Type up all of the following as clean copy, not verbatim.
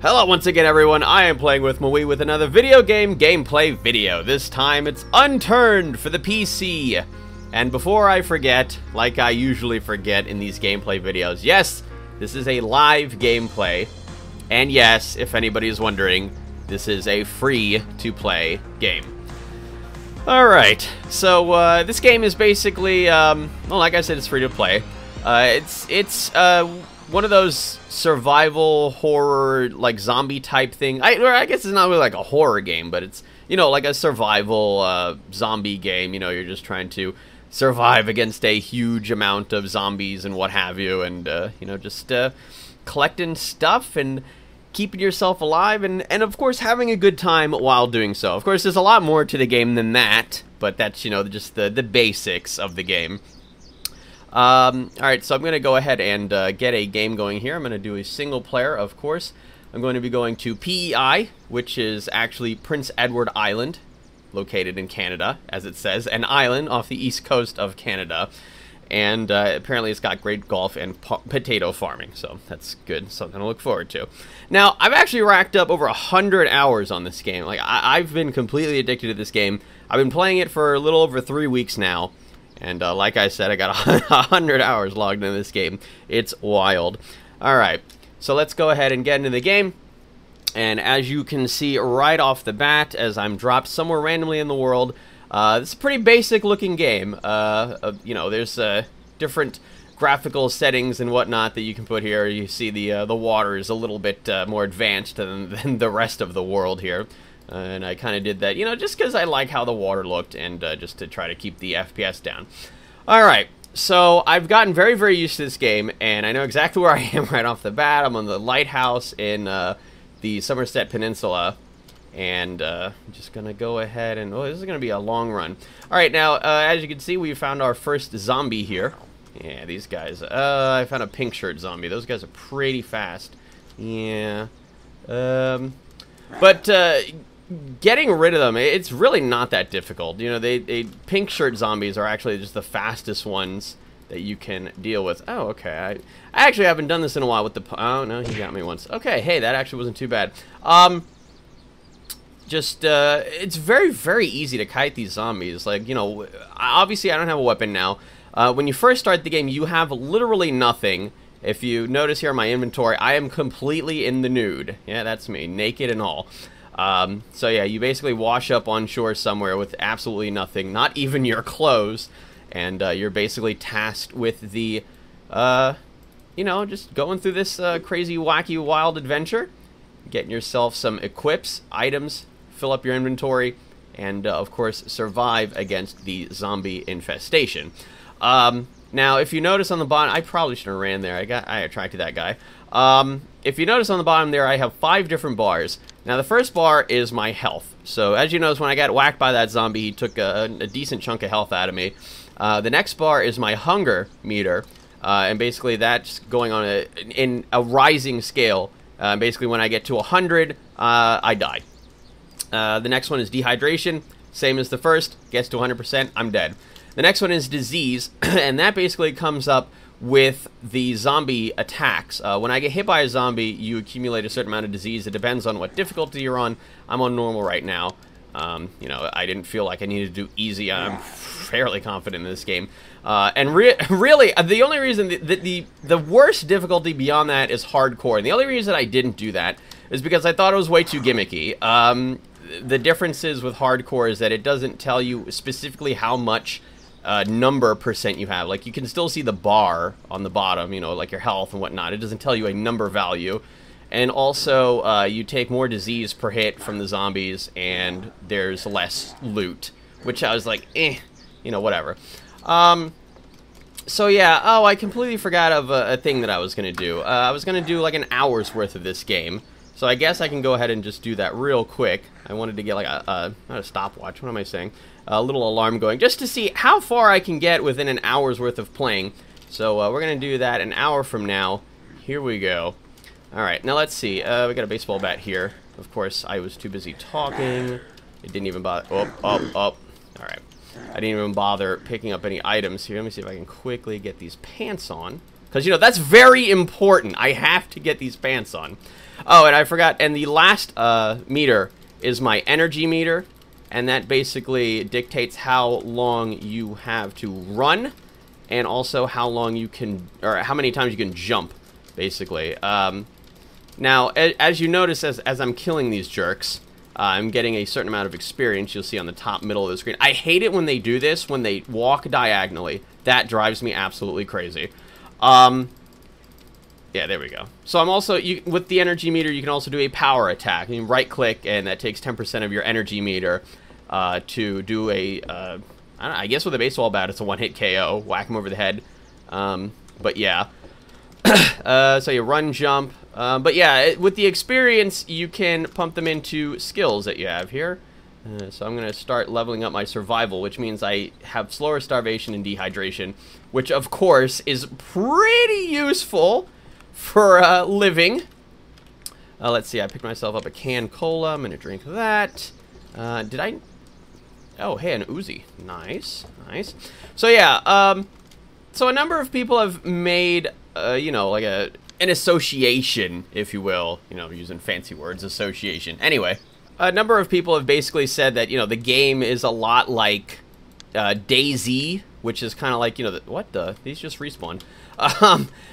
Hello once again everyone, I am playing with Maui with another video game gameplay video. This time it's Unturned for the PC. And before I forget, like I usually forget in these gameplay videos, yes, this is a live gameplay. And yes, if anybody is wondering, this is a free-to-play game. Alright, so this game is basically, well, like I said, it's free-to-play. It's one of those survival horror, like zombie type thing. I guess it's not really like a horror game, but it's, you know, like a survival zombie game. You know, you're just trying to survive against a huge amount of zombies and what have you, and you know, just collecting stuff and keeping yourself alive, and of course having a good time while doing so. Of course, there's a lot more to the game than that, but that's, you know, just the basics of the game. Alright, so I'm going to go ahead and get a game going here. I'm going to do a single player, of course. I'm going to be going to PEI, which is actually Prince Edward Island, located in Canada, as it says, an island off the east coast of Canada. And apparently it's got great golf and potato farming, so that's good, something to look forward to. Now, I've actually racked up over 100 hours on this game. Like, I've been completely addicted to this game. I've been playing it for a little over 3 weeks now. And like I said, I got 100 hours logged into this game. It's wild. Alright, so let's go ahead and get into the game. And as you can see right off the bat, as I'm dropped somewhere randomly in the world, this is a pretty basic looking game. You know, there's different graphical settings and whatnot that you can put here. You see the water is a little bit more advanced than the rest of the world here. And I kind of did that, you know, just because I like how the water looked, and just to try to keep the FPS down. Alright, so I've gotten very, very used to this game, and I know exactly where I am right off the bat. I'm on the lighthouse in the Somerset Peninsula, and I'm just going to go ahead and... oh, this is going to be a long run. Alright, now, as you can see, we found our first zombie here. Yeah, these guys. I found a pink shirt zombie. Those guys are pretty fast. Yeah. But, getting rid of them, it's really not that difficult. You know, they pink shirt zombies are actually just the fastest ones that you can deal with. Oh, okay. I actually haven't done this in a while with the... oh, no, he got me once. Okay, hey, that actually wasn't too bad. It's very, very easy to kite these zombies. Like, you know, obviously I don't have a weapon now. When you first start the game, you have literally nothing. If you notice here in my inventory, I am completely in the nude. Yeah, that's me, naked and all. So yeah, you basically wash up on shore somewhere with absolutely nothing, not even your clothes, and you're basically tasked with the, you know, just going through this crazy, wacky, wild adventure, getting yourself some equips, items, fill up your inventory, and of course survive against the zombie infestation. Now, if you notice on the bottom, I probably shouldn't have ran there. I attracted that guy. If you notice on the bottom there, I have 5 different bars. Now, the first bar is my health. So, as you notice, when I got whacked by that zombie, he took a decent chunk of health out of me. The next bar is my hunger meter, and basically that's going on in a rising scale. Basically, when I get to 100, I die. The next one is dehydration, same as the first. Gets to 100%, I'm dead. The next one is disease, and that basically comes up with the zombie attacks. When I get hit by a zombie, you accumulate a certain amount of disease. It depends on what difficulty you're on. I'm on normal right now. You know, I didn't feel like I needed to do easy. I'm fairly confident in this game. And really, the only reason, the worst difficulty beyond that is hardcore. And the only reason I didn't do that is because I thought it was way too gimmicky. The differences with hardcore is that it doesn't tell you specifically how much number percent you have. Like, you can still see the bar on the bottom, you know, like your health and whatnot. It doesn't tell you a number value. And also, you take more disease per hit from the zombies, and there's less loot, which I was like, you know, whatever. So yeah, oh, I completely forgot of a thing that I was going to do. I was going to do like an hour's worth of this game. So I guess I can go ahead and just do that real quick. I wanted to get like not a stopwatch, what am I saying? A little alarm going, just to see how far I can get within an hour's worth of playing. So we're going to do that an hour from now. Here we go. Alright, now let's see. We got a baseball bat here. Of course, I was too busy talking. It didn't even bother... oh. Alright. I didn't even bother picking up any items here. Let me see if I can quickly get these pants on. Because, you know, that's very important. I have to get these pants on. Oh, and I forgot, and the last meter is my energy meter, and that basically dictates how long you have to run, and also how long you can, or how many times you can jump, basically. Now, as you notice, as I'm killing these jerks, I'm getting a certain amount of experience. You'll see on the top middle of the screen. I hate it when they do this, when they walk diagonally. That drives me absolutely crazy. Yeah, there we go. So I'm also, with the energy meter, you can also do a power attack. You can right-click, and that takes 10% of your energy meter to do a, I don't know, I guess with a baseball bat, it's a one-hit KO. Whack him over the head. But yeah. So you run, jump. But yeah, with the experience, you can pump them into skills that you have here. So I'm going to start leveling up my survival, which means I have slower starvation and dehydration, which, of course, is pretty useful for living. Let's see, I picked myself up a canned cola. I'm going to drink that. Did I... Oh, hey, an Uzi. Nice, nice. So yeah, so a number of people have made, you know, like an association, if you will. You know, using fancy words, association. Anyway, a number of people have basically said that, you know, the game is a lot like DayZ, which is kind of like, you know, what the? These just respawned.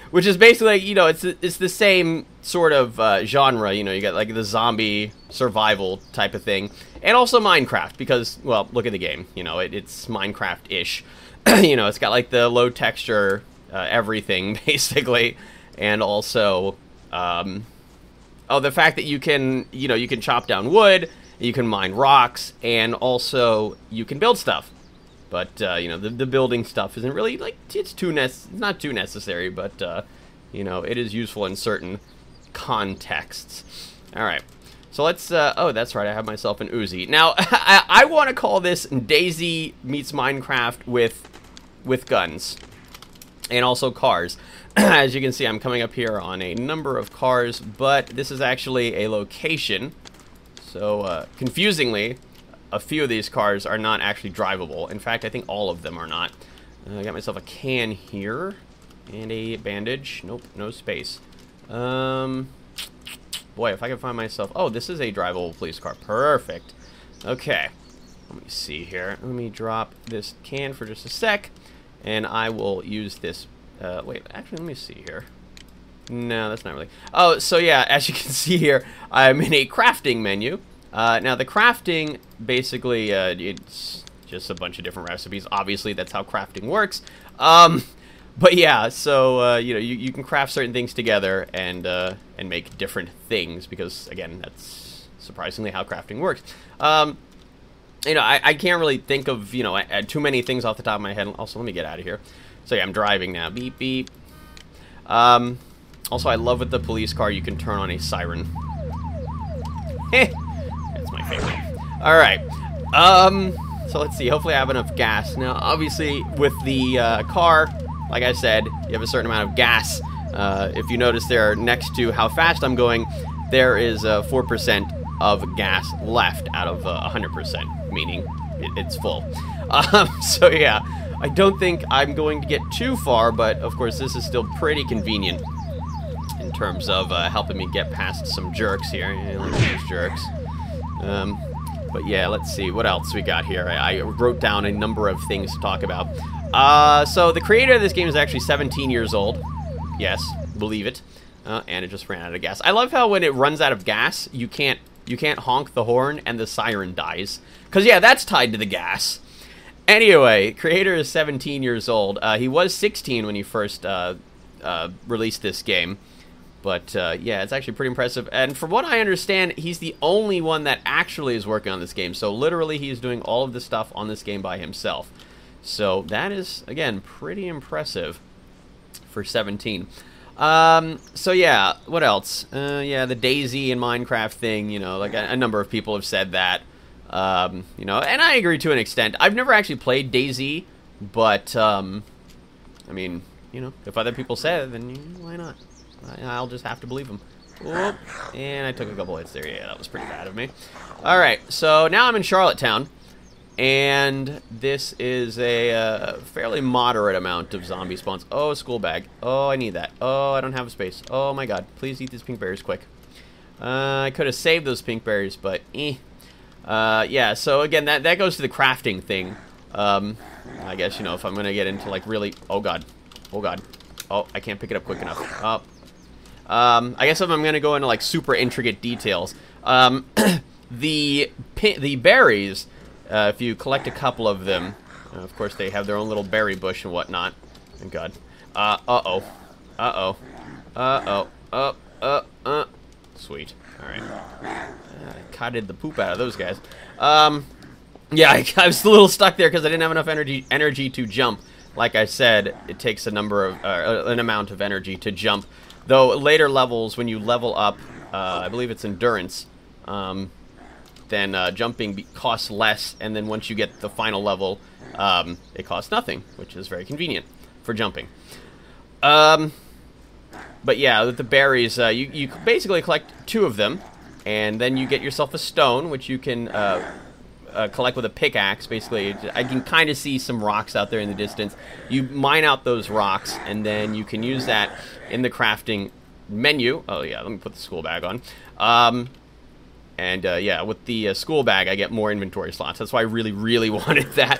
Which is basically, you know, it's the same sort of genre. You know, you got like the zombie survival type of thing, and also Minecraft, because, well, look at the game. You know, it's Minecraft-ish. You know, it's got like the low texture everything basically, and also, oh, the fact that you can, you know, you can chop down wood, you can mine rocks, and also you can build stuff. But, you know, the building stuff isn't really, like, it's not too necessary, but, you know, it is useful in certain contexts. All right. So let's, oh, that's right, I have myself an Uzi. Now, I want to call this DayZ meets Minecraft with guns. And also cars. As you can see, I'm coming up here on a number of cars, but this is actually a location. So, confusingly, a few of these cars are not actually drivable. In fact, I think all of them are not. I got myself a can here. And a bandage. Nope, no space. Boy, if I can find myself... Oh, this is a drivable police car. Perfect. Okay. Let me see here. Let me drop this can for just a sec. And I will use this... wait, actually, let me see here. No, that's not really... Oh, so yeah, as you can see here, I'm in a crafting menu. Now, the crafting, basically, it's just a bunch of different recipes. Obviously, that's how crafting works. But yeah, so, you know, you can craft certain things together and make different things, because, again, that's surprisingly how crafting works. You know, I can't really think of, you know, too many things off the top of my head. Also, let me get out of here. So, yeah, I'm driving now. Beep, beep. Also, I love with the police car, you can turn on a siren. Heh. My favorite. All right. So let's see. Hopefully I have enough gas. Now, obviously, with the car, like I said, you have a certain amount of gas. If you notice there, next to how fast I'm going, there is 4% of gas left out of 100%, meaning it's full. So yeah, I don't think I'm going to get too far, but of course this is still pretty convenient in terms of helping me get past some jerks here. Look at these jerks. But yeah, let's see what else we got here. I wrote down a number of things to talk about. So the creator of this game is actually 17 years old. Yes, believe it. And it just ran out of gas. I love how when it runs out of gas, you can't honk the horn and the siren dies. Because yeah, that's tied to the gas. Anyway, creator is 17 years old. He was 16 when he first released this game. But, yeah, it's actually pretty impressive. And from what I understand, he's the only one that actually is working on this game. So, literally, he's doing all of the stuff on this game by himself. So, that is, again, pretty impressive for 17. So, yeah, what else? Yeah, the DayZ and Minecraft thing, you know, like a number of people have said that. You know, and I agree to an extent. I've never actually played DayZ, but, I mean, you know, if other people say it, then why not? I'll just have to believe them. Whoop. And I took a couple hits there. Yeah, that was pretty bad of me. Alright, so now I'm in Charlottetown. And this is a fairly moderate amount of zombie spawns. Oh, a school bag. Oh, I need that. Oh, I don't have a space. Oh my god. Please eat these pink berries quick. I could have saved those pink berries, but yeah, so again, that goes to the crafting thing. I guess, you know, if I'm going to get into, like, really... Oh, God. Oh, God. Oh, I can't pick it up quick enough. Oh. I guess if I'm going to go into, like, super intricate details. The berries... if you collect a couple of them, of course they have their own little berry bush and whatnot. Thank God. Uh-oh. Uh-oh. Uh-oh. Sweet. Alright. I cotted the poop out of those guys. Yeah, I was a little stuck there because I didn't have enough energy to jump. Like I said, it takes an amount of energy to jump. Though later levels, when you level up, I believe it's endurance, then jumping costs less, and then once you get the final level, it costs nothing, which is very convenient for jumping. But yeah, with the berries, you basically collect 2 of them, and then you get yourself a stone, which you can collect with a pickaxe. Basically, I can kind of see some rocks out there in the distance. You mine out those rocks, and then you can use that in the crafting menu. Oh yeah, let me put the school bag on. And yeah, with the school bag, I get more inventory slots. That's why I really, really wanted that.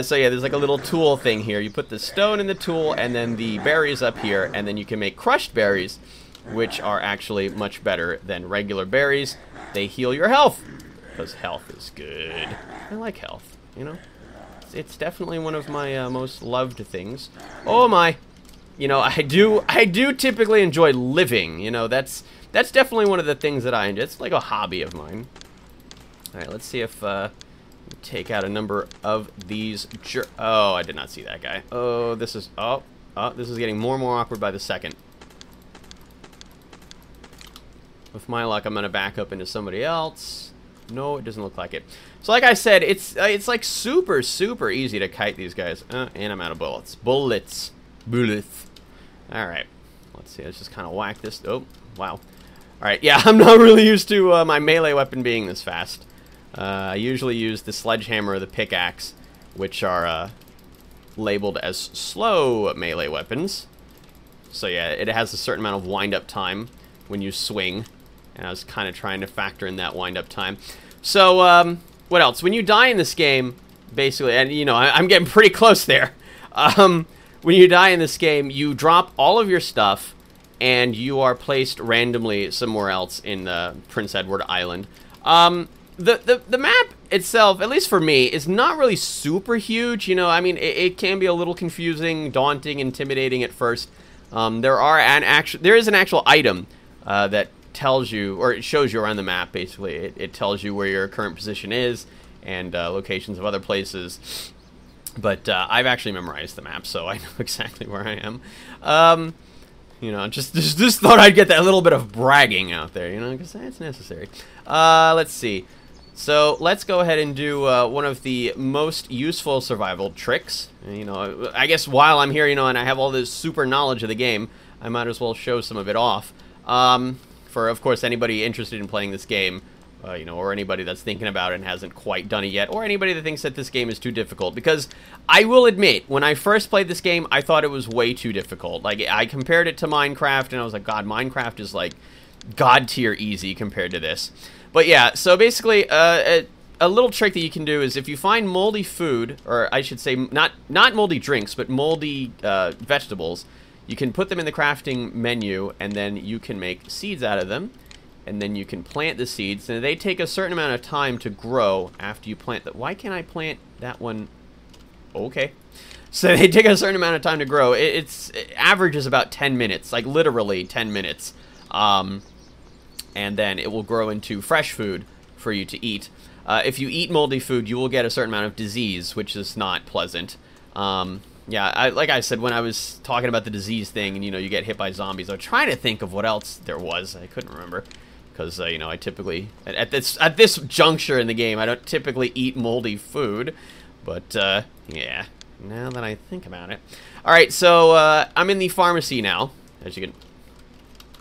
So yeah, there's like a little tool thing here. You put the stone in the tool, and then the berries up here, and then you can make crushed berries, which are actually much better than regular berries. They heal your health, because health is good. I like health, you know? It's definitely one of my most loved things. Oh my! You know, I do typically enjoy living, you know, that's definitely one of the things that I enjoy. It's like a hobby of mine. Alright, let's see if, take out a number of these oh, I did not see that guy. Oh, this is, this is getting more and more awkward by the second. With my luck, I'm gonna back up into somebody else. No, it doesn't look like it. So like I said, it's like super, super easy to kite these guys. And I'm out of bullets. Bullets. Alright. Let's see, let's just kind of whack this. Oh, wow. Alright, yeah, I'm not really used to my melee weapon being this fast. I usually use the sledgehammer or the pickaxe, which are labeled as slow melee weapons. So yeah, it has a certain amount of wind-up time when you swing. And I was kind of trying to factor in that wind-up time. So, what else? When you die in this game, basically, and you know, I'm getting pretty close there. When you die in this game, you drop all of your stuff, and you are placed randomly somewhere else in Prince Edward Island. The map itself, at least for me, is not really super huge. You know, I mean, it can be a little confusing, daunting, intimidating at first. There is an actual item that tells you, or it shows you around the map, basically. It tells you where your current position is, and locations of other places. But I've actually memorized the map, so I know exactly where I am. You know, just thought I'd get that little bit of bragging out there, you know, because that's necessary. Let's see. So let's go ahead and do one of the most useful survival tricks. You know, I guess while I'm here, you know, and I have all this super knowledge of the game, I might as well show some of it off. For, of course, anybody interested in playing this game, you know, or anybody that's thinking about it and hasn't quite done it yet, or anybody that thinks that this game is too difficult. Because I will admit, when I first played this game, I thought it was way too difficult. Like, I compared it to Minecraft, and I was like, God, Minecraft is like God tier easy compared to this. But yeah, so basically, a little trick that you can do is if you find moldy food, or I should say, not moldy drinks, but moldy vegetables, you can put them in the crafting menu, and then you can make seeds out of them. And then you can plant the seeds, and they take a certain amount of time to grow after you plant that. Why can't I plant that one? Okay. So they take a certain amount of time to grow. It averages about 10 minutes, like literally 10 minutes. And then it will grow into fresh food for you to eat. If you eat moldy food, you will get a certain amount of disease, which is not pleasant. Yeah, like I said, when I was talking about the disease thing, and, you know, you get hit by zombies, I was trying to think of what else there was. I couldn't remember. Because, you know, I typically, at this juncture in the game, I don't typically eat moldy food. But, yeah, now that I think about it. Alright, so, I'm in the pharmacy now, as you can,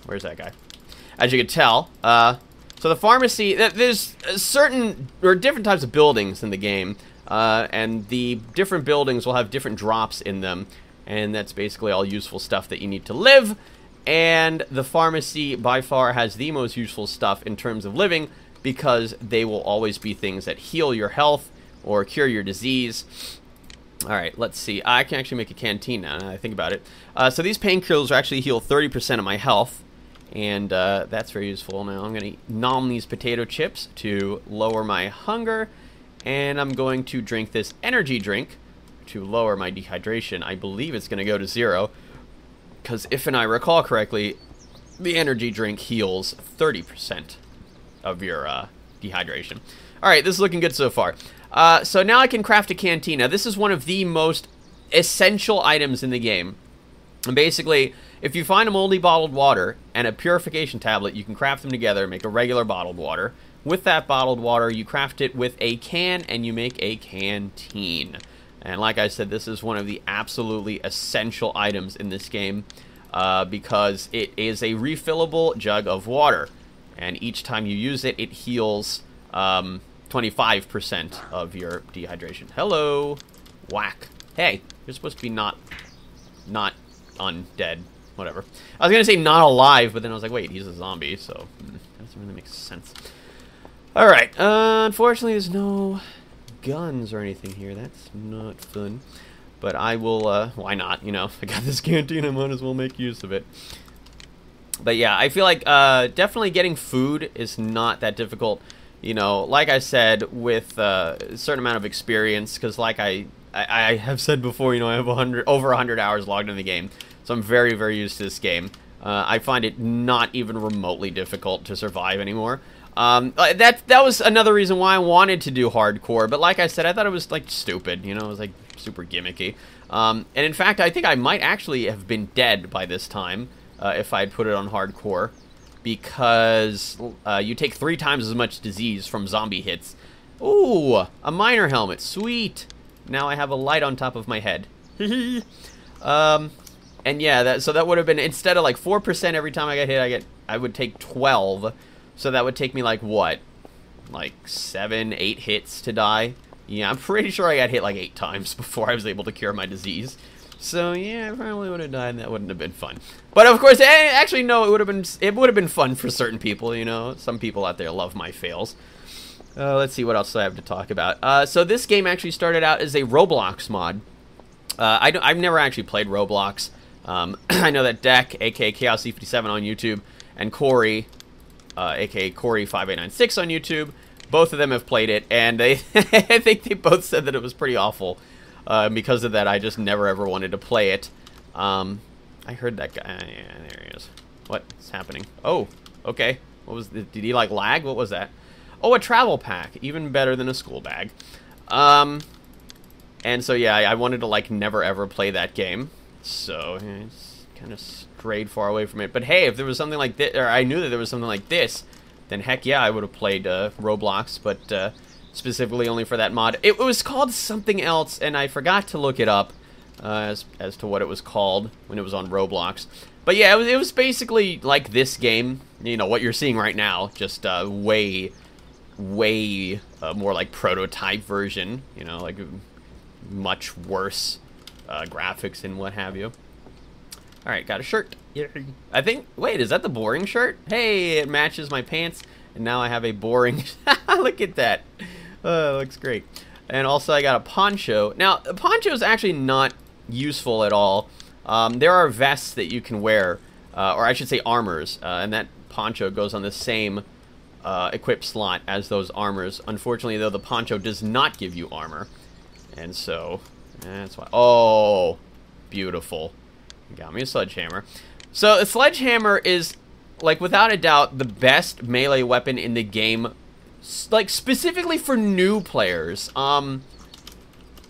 where's that guy? As you can tell, so the pharmacy, there's certain, or different types of buildings in the game. and the different buildings will have different drops in them, and that's basically all useful stuff that you need to live. And the pharmacy by far has the most useful stuff in terms of living, because they will always be things that heal your health or cure your disease. Alright, let's see. I can actually make a canteen now that I think about it. So these painkillers actually heal 30% of my health, and that's very useful. Now I'm going to nom these potato chips to lower my hunger, and I'm going to drink this energy drink to lower my dehydration. I believe it's going to go to 0. Because if I recall correctly, the energy drink heals 30% of your dehydration. Alright, this is looking good so far. So now I can craft a canteen. Now, this is one of the most essential items in the game. And basically, if you find a moldy bottled water and a purification tablet, you can craft them together, make a regular bottled water. With that bottled water, you craft it with a can, and you make a canteen. And like I said, this is one of the absolutely essential items in this game, because it is a refillable jug of water. And each time you use it, it heals 25% of your dehydration. Hello. Whack. Hey, you're supposed to be not undead. Whatever. I was going to say not alive, but then I was like, wait, he's a zombie, so that doesn't really make sense. Alright, unfortunately there's no guns or anything here. That's not fun. But I will, why not? You know, if I got this canteen, I might as well make use of it. But yeah, I feel like definitely getting food is not that difficult. You know, like I said, with a certain amount of experience, because like I have said before, you know, I have over 100 hours logged in the game. So I'm very, very used to this game. I find it not even remotely difficult to survive anymore. That was another reason why I wanted to do hardcore, but like I said, I thought it was like stupid, you know, it was like super gimmicky. And in fact, I think I might actually have been dead by this time if I had put it on hardcore, because you take 3 times as much disease from zombie hits. Ooh, a miner helmet, sweet. Now I have a light on top of my head. And yeah, so that would have been, instead of like 4% every time I got hit, I would take 12. So that would take me like what? Like 7, 8 hits to die? Yeah, I'm pretty sure I got hit like 8 times before I was able to cure my disease. So yeah, I probably would have died, and that wouldn't have been fun. But of course, actually no, it would have been fun for certain people, you know. Some people out there love my fails. Let's see what else I have to talk about. So this game actually started out as a Roblox mod. I've never actually played Roblox. I know that Deck, aka ChaosC57 on YouTube, and Corey, aka Corey5896 on YouTube, both of them have played it, and I think they both said that it was pretty awful. Because of that, I just never ever wanted to play it. I heard that guy. Yeah, there he is. What's happening? Oh, okay. What was did he like lag? What was that? Oh, a travel pack. Even better than a school bag. And so yeah, I wanted to like never ever play that game. So it's kind of strayed far away from it. But hey, if there was something like this, or I knew that there was something like this, then heck yeah, I would have played Roblox. But specifically only for that mod. It was called something else, and I forgot to look it up as to what it was called when it was on Roblox. But yeah, it was basically like this game, you know, what you're seeing right now, just way more like prototype version, you know, like much worse graphics and what have you. Alright, got a shirt. I think, wait, is that the boring shirt? Hey, it matches my pants, and now I have a boring, look at that. It looks great. And also I got a poncho. Now, the poncho is actually not useful at all. There are vests that you can wear, or I should say armors, and that poncho goes on the same equip slot as those armors. Unfortunately, though, the poncho does not give you armor. And so, that's why. Oh, beautiful. Got me a sledgehammer. So, a sledgehammer is, like, without a doubt, the best melee weapon in the game, like, specifically for new players. And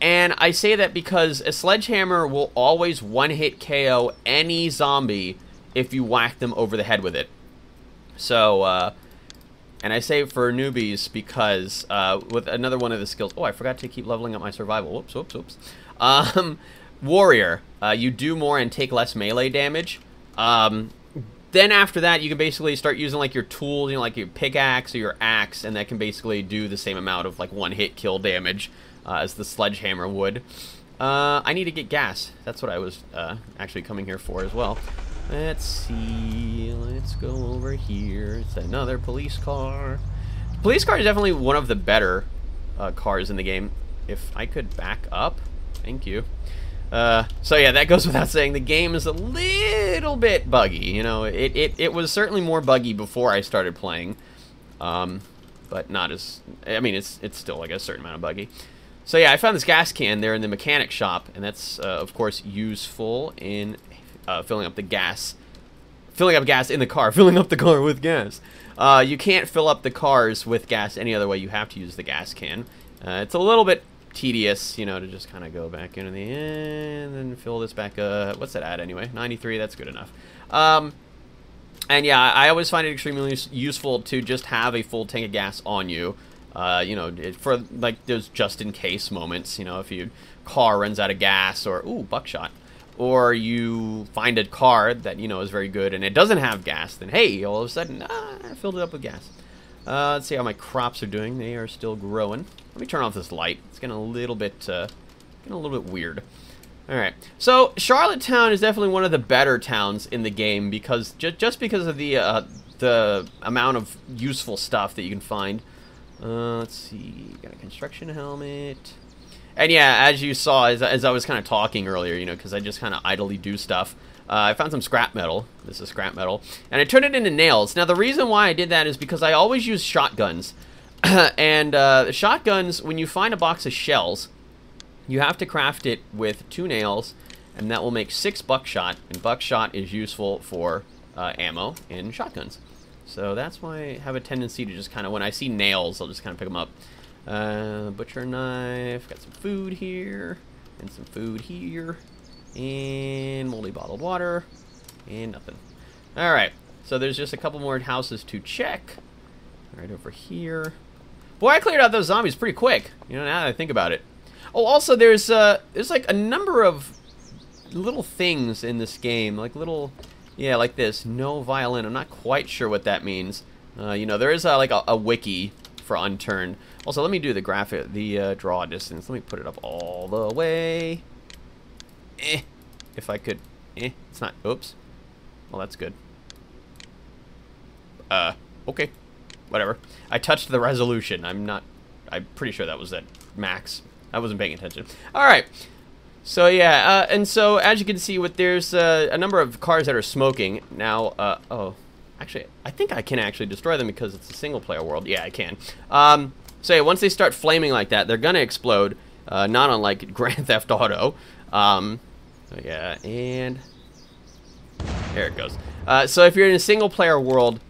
I say that because a sledgehammer will always one-hit KO any zombie if you whack them over the head with it. So, and I say for newbies because with another one of the skills... Oh, I forgot to keep leveling up my survival. Whoops, whoops, whoops. Warrior. You do more and take less melee damage. Then after that, you can basically start using, like, your tools, you know, like your pickaxe or your axe, and that can basically do the same amount of, like, one-hit kill damage as the sledgehammer would. I need to get gas. That's what I was actually coming here for as well. Let's see. Let's go over here. It's another police car. Police car is definitely one of the better cars in the game. If I could back up. Thank you. So yeah, that goes without saying. The game is a little bit buggy. You know, it was certainly more buggy before I started playing. But not as... I mean, it's still like a certain amount of buggy. So yeah, I found this gas can there in the mechanic shop, and that's, of course, useful in filling up the gas. Filling up gas in the car. Filling up the car with gas. You can't fill up the cars with gas any other way. You have to use the gas can. It's a little bit tedious, you know, to just kind of go back into the end and then fill this back up. What's that at anyway? 93, that's good enough. And yeah, I always find it extremely useful to just have a full tank of gas on you. You know, for like those just-in-case moments, you know, if your car runs out of gas or, ooh, buckshot, or you find a car that, you know, is very good and it doesn't have gas, then hey, all of a sudden, I filled it up with gas. Let's see how my crops are doing. They are still growing. Let me turn off this light. It's getting a little bit weird. All right, so Charlottetown is definitely one of the better towns in the game because just because of the amount of useful stuff that you can find. Let's see, got a construction helmet. And yeah, as you saw, as I was kind of talking earlier, you know, because I just kind of idly do stuff, I found some scrap metal. This is scrap metal. And I turned it into nails. Now, the reason why I did that is because I always use shotguns. And shotguns, when you find a box of shells, you have to craft it with 2 nails, and that will make 6 buckshot. And buckshot is useful for ammo in shotguns. So that's why I have a tendency to just kind of, when I see nails, I'll just kind of pick them up. Butcher knife, got some food here, and some food here, and moldy bottled water, and nothing. Alright, so there's just a couple more houses to check. Right over here. Boy, I cleared out those zombies pretty quick, you know, now that I think about it. Oh, also, there's like a number of little things in this game, like little... Yeah, like this. No violin. I'm not quite sure what that means. You know, there is like a wiki for Unturned. Also, let me do the graphic, the draw distance. Let me put it up all the way. If I could. It's not. Oops. Well, that's good. Okay. Whatever. I touched the resolution. I'm pretty sure that was at max. I wasn't paying attention. All right. So yeah, and so as you can see, there's a number of cars that are smoking now. Oh, actually, I think I can actually destroy them because it's a single-player world. Yeah, I can. So yeah, once they start flaming like that, they're gonna explode. Not unlike Grand Theft Auto. So yeah, and there it goes. So if you're in a single-player world,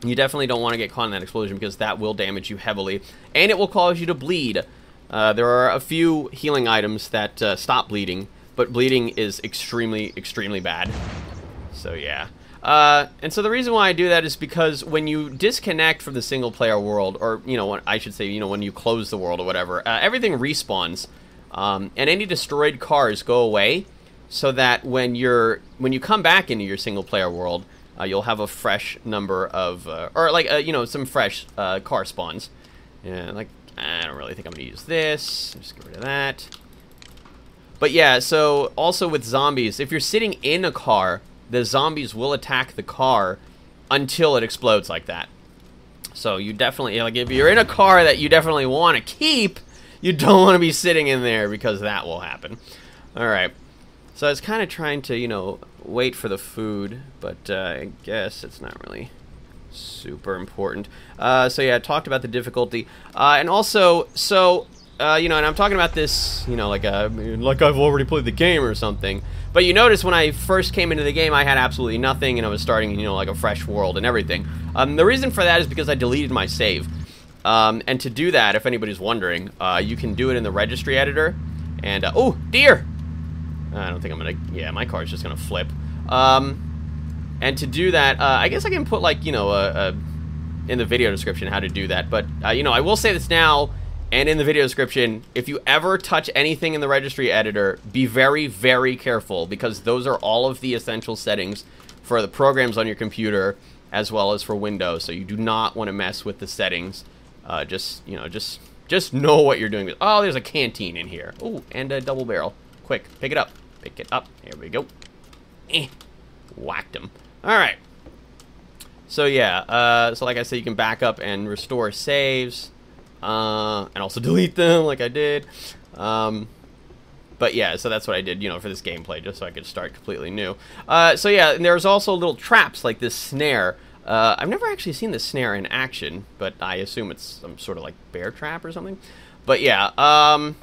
you definitely don't want to get caught in that explosion because that will damage you heavily, and it will cause you to bleed. There are a few healing items that stop bleeding, but bleeding is extremely, extremely bad. So yeah. And so the reason why I do that is because when you disconnect from the single-player world, or, you know, I should say, you know, when you close the world or whatever, everything respawns, and any destroyed cars go away, so that when you come back into your single-player world, you'll have a fresh number of, or like, you know, some fresh car spawns. Yeah, like, I don't really think I'm going to use this. Just get rid of that. But yeah, so also with zombies, if you're sitting in a car, the zombies will attack the car until it explodes like that. So you definitely, like, if you're in a car that you definitely want to keep, you don't want to be sitting in there because that will happen. Alright. So I was kind of trying to, you know, wait for the food, but I guess it's not really super important. So yeah, I talked about the difficulty, and also, so you know, and I'm talking about this, you know, like I've already played the game or something. But you notice when I first came into the game, I had absolutely nothing, and I was starting, you know, like a fresh world and everything. The reason for that is because I deleted my save, and to do that, if anybody's wondering, you can do it in the registry editor. And oh, deer! I don't think I'm gonna. Yeah, my car's just gonna flip. And to do that, I guess I can put, like, you know, in the video description how to do that. But, you know, I will say this now, and in the video description, if you ever touch anything in the registry editor, be very, very careful, because those are all of the essential settings for the programs on your computer, as well as for Windows. So you do not want to mess with the settings. Just, you know, just Just know what you're doing. Oh, there's a canteen in here. Oh, and a double barrel. Quick, pick it up. Pick it up. Here we go. Whacked him. All right. So yeah, so like I said, you can back up and restore saves, and also delete them like I did. But yeah, so that's what I did, you know, for this gameplay, just so I could start completely new. So yeah, and there's also little traps like this snare. I've never actually seen this snare in action, but I assume it's some sort of like bear trap or something. But yeah, you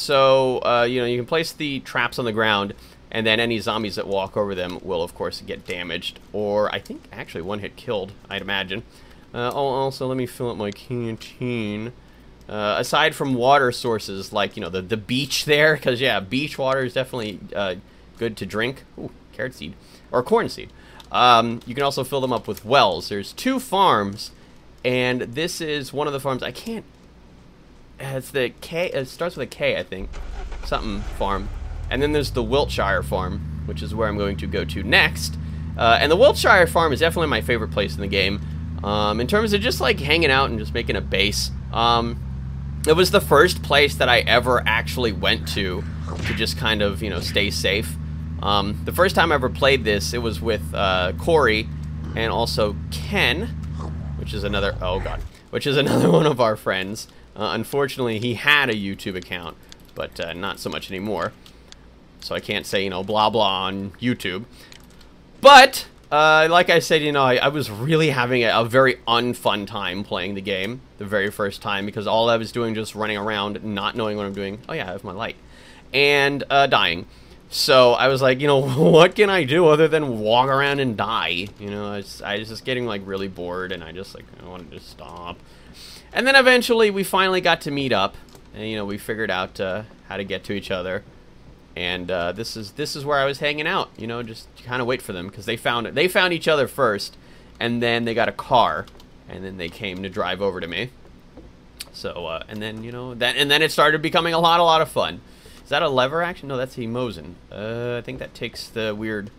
know, you can place the traps on the ground, and then any zombies that walk over them will, of course, get damaged. Or, I think, actually, one hit killed, I'd imagine. Also, let me fill up my canteen. Aside from water sources, like, you know, the beach there, because, yeah, beach water is definitely good to drink. Ooh, carrot seed. Or corn seed. You can also fill them up with wells. There's 2 farms, and this is one of the farms. I can't... It's the K... It starts with a K, I think. Something farm. And then there's the Wiltshire farm, which is where I'm going to go to next. And the Wiltshire farm is definitely my favorite place in the game. In terms of just, like, hanging out and just making a base. It was the first place that I ever actually went to just kind of, you know, stay safe. The first time I ever played this, it was with Corey and also Ken, which is another... Oh, God. Which is another one of our friends. Unfortunately, he had a YouTube account, but not so much anymore. So I can't say, you know, blah blah on YouTube. But, like I said, you know, I was really having a very unfun time playing the game the very first time, because all I was doing just running around, not knowing what I'm doing. Oh yeah, I have my light. And dying. So I was like, you know, what can I do other than walk around and die? You know, I was just getting, like, really bored, and I just, like, I wanted to stop. And then eventually we finally got to meet up, and, you know, we figured out how to get to each other. And this is where I was hanging out, you know, just kind of wait for them, because they found each other first, and then they got a car, and then they came to drive over to me. So and then, you know, then it started becoming a lot of fun. Is that a lever action? No, that's a Mosin. I think that takes the weird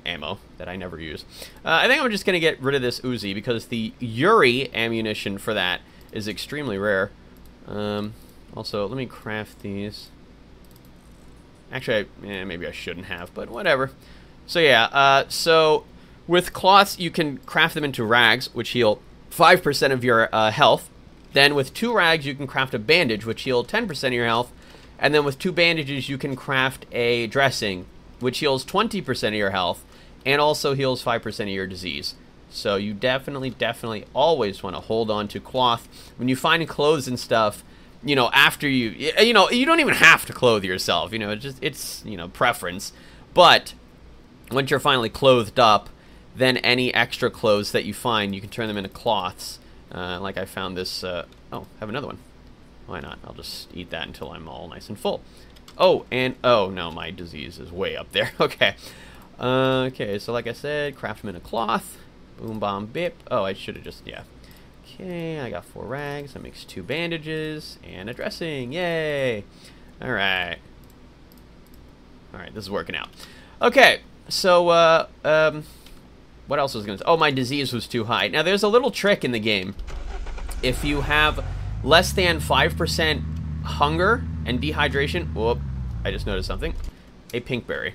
ammo that I never use. I think I'm just gonna get rid of this Uzi, because the Yuri ammunition for that is extremely rare. Also, let me craft these. Actually, maybe I shouldn't have, but whatever. So yeah, so with cloths, you can craft them into rags, which heal 5% of your health. Then with 2 rags, you can craft a bandage, which heal 10% of your health. And then with 2 bandages, you can craft a dressing, which heals 20% of your health, and also heals 5% of your disease. So you definitely always want to hold on to cloth. When you find clothes and stuff, you know, after you know, you don't even have to clothe yourself, you know, it's, you know, preference. But once you're finally clothed up, then any extra clothes that you find, you can turn them into cloths. Like I found this, oh, have another one. Why not? I'll just eat that until I'm all nice and full. Oh, and, oh, no, my disease is way up there. Okay. Okay, so like I said, craft them in a cloth. Boom, bomb, bip. Oh, I should have just, yeah. Okay, I got 4 rags. That makes 2 bandages and a dressing. Yay! Alright. Alright, this is working out. Okay, so, what else was I going to say? Oh, my disease was too high. Now, there's a little trick in the game. If you have less than 5% hunger and dehydration... Whoop, I just noticed something. A pink berry.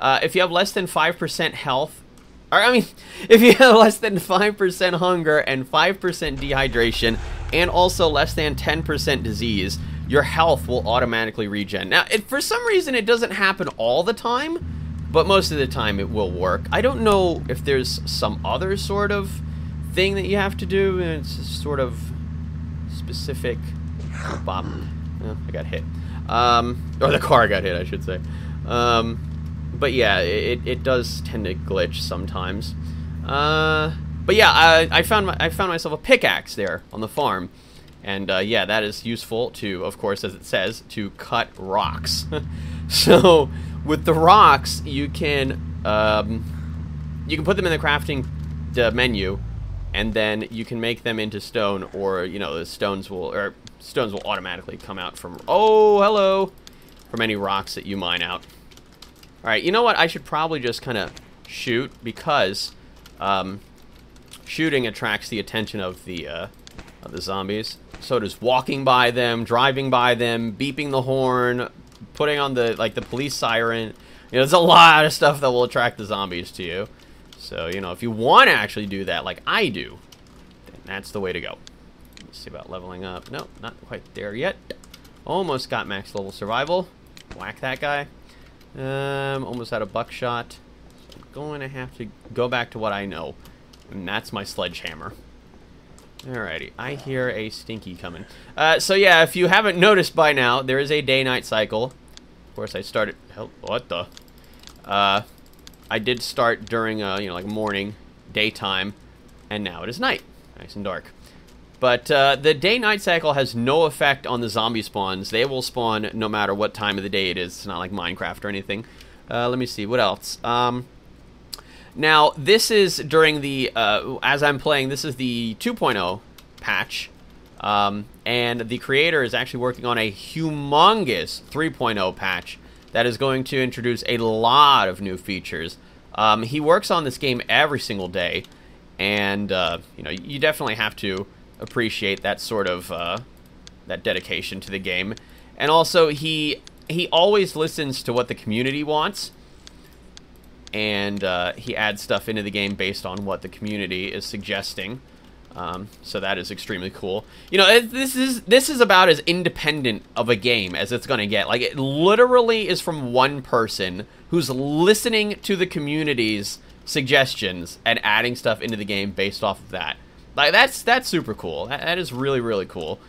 If you have less than 5% health... Or, I mean, if you have less than 5% hunger and 5% dehydration, and also less than 10% disease, your health will automatically regen. Now, for some reason, it doesn't happen all the time, but most of the time it will work. I don't know if there's some other sort of thing that you have to do. It's just sort of specific. Bop. Oh, I got hit. Or the car got hit, I should say. But yeah, it does tend to glitch sometimes. But yeah, I found myself a pickaxe there on the farm, and yeah, that is useful to, of course, as it says, to cut rocks. So with the rocks, you can put them in the crafting menu, and then you can make them into stone, or you know, the stones will automatically come out from from any rocks that you mine out. Alright, you know what? I should probably just kind of shoot, because shooting attracts the attention of the of the zombies. So does walking by them, driving by them, beeping the horn, putting on the police siren. You know, there's a lot of stuff that will attract the zombies to you. So, you know, if you want to actually do that like I do, then that's the way to go. Let's see about leveling up. Nope, not quite there yet. Almost got max level survival. Whack that guy. Almost out of buckshot. So I'm going to have to go back to what I know. And that's my sledgehammer. Alrighty, I hear a stinky coming. So yeah, if you haven't noticed by now, there is a day-night cycle. Of course, I started... What the... I did start during, you know, like morning, daytime, and now it is night. Nice and dark. But the day-night cycle has no effect on the zombie spawns. They will spawn no matter what time of the day it is. It's not like Minecraft or anything. Let me see, what else? Now, this is during the, as I'm playing, this is the 2.0 patch. And the creator is actually working on a humongous 3.0 patch that is going to introduce a lot of new features. He works on this game every single day, and you know, you definitely have to appreciate that sort of that dedication to the game. And also, he always listens to what the community wants, and he adds stuff into the game based on what the community is suggesting. So that is extremely cool. You know, this is about as independent of a game as it's gonna get. Like, it literally is from one person who's listening to the community's suggestions and adding stuff into the game based off of that. Like, that's super cool. That is really, really cool.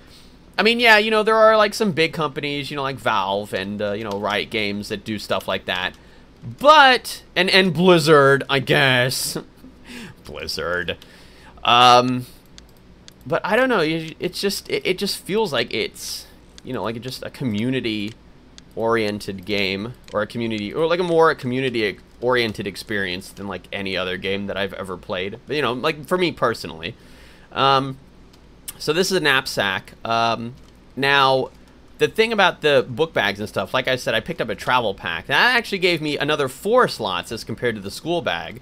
I mean, yeah, you know, there are like some big companies, you know, like Valve and you know, Riot Games that do stuff like that. But and Blizzard, I guess. Blizzard. But I don't know, it just feels like it's, you know, like just a community-oriented game, or like a more community-oriented experience than like any other game that I've ever played. But, you know, like for me personally. So this is a knapsack. Now, the thing about the book bags and stuff, like I said, I picked up a travel pack. That actually gave me another 4 slots as compared to the school bag.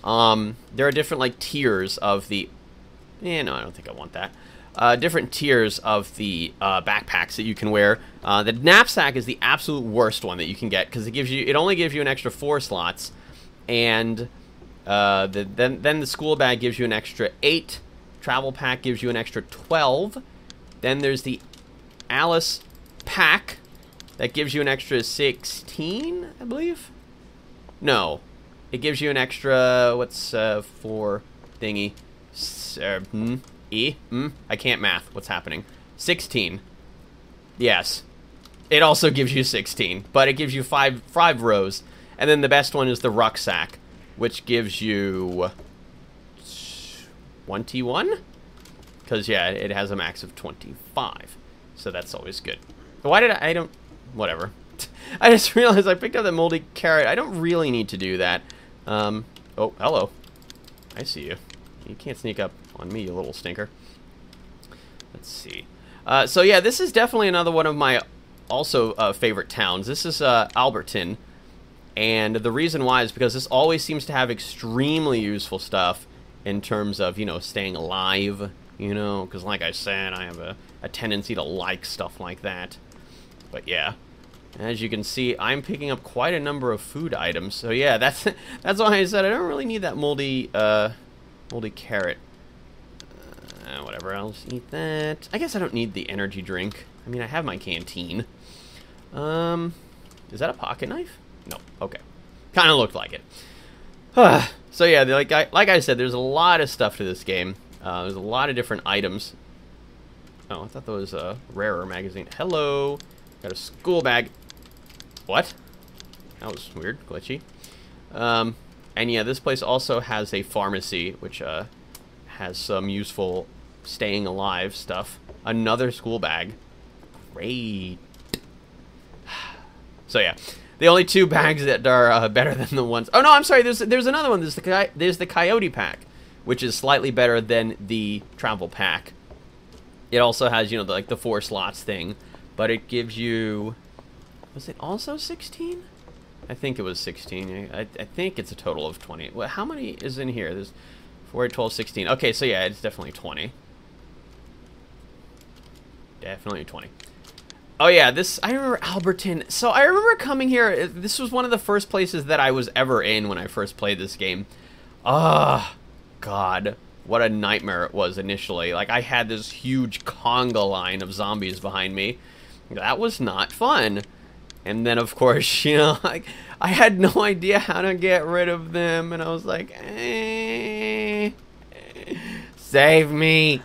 There are different, like, tiers of the... no, I don't think I want that. Different tiers of the backpacks that you can wear. The knapsack is the absolute worst one that you can get, because it only gives you an extra 4 slots, and then the school bag gives you an extra 8. Travel pack gives you an extra 12. Then there's the Alice pack that gives you an extra 16, I believe. No. It gives you an extra, what's 4 thingy? I can't math. What's happening? 16. Yes. It also gives you 16, but it gives you 5 rows. And then the best one is the rucksack, which gives you 21? Because, yeah, it has a max of 25. So that's always good. Why did I don't... Whatever. I just realized I picked up that moldy carrot. I don't really need to do that. Oh, hello. I see you. You can't sneak up on me, you little stinker. Let's see. So yeah, this is definitely another one of my also favorite towns. This is Alberton. And the reason why is because this always seems to have extremely useful stuff in terms of, you know, staying alive, you know, because like I said, I have a tendency to like stuff like that. But yeah, as you can see, I'm picking up quite a number of food items. So yeah, that's why I said I don't really need that moldy carrot. Whatever else, eat that. I guess I don't need the energy drink. I mean, I have my canteen. Is that a pocket knife? No. Okay. Kind of looked like it. So yeah, like I said, there's a lot of stuff to this game. There's a lot of different items. Oh, I thought that was a rarer magazine. Hello. Got a school bag. What? That was weird, glitchy. And yeah, this place also has a pharmacy, which has some useful staying alive stuff. Another school bag. Great. So yeah, the only 2 bags that are better than the ones... Oh no, I'm sorry, there's another one. There's the coyote pack, which is slightly better than the travel pack. It also has, you know, like the 4 slots thing, but it gives you... Was it also 16? I think it was 16. I think it's a total of 20. Well, how many is in here? There's 4, 12, 16. Okay, so yeah, it's definitely 20. Definitely 20. Oh yeah, I remember Alberton. So I remember coming here. This was one of the first places that I was ever in when I first played this game. Ah, God, what a nightmare it was initially. Like, I had this huge conga line of zombies behind me. That was not fun. And then, of course, you know, like, I had no idea how to get rid of them. And I was like, save me.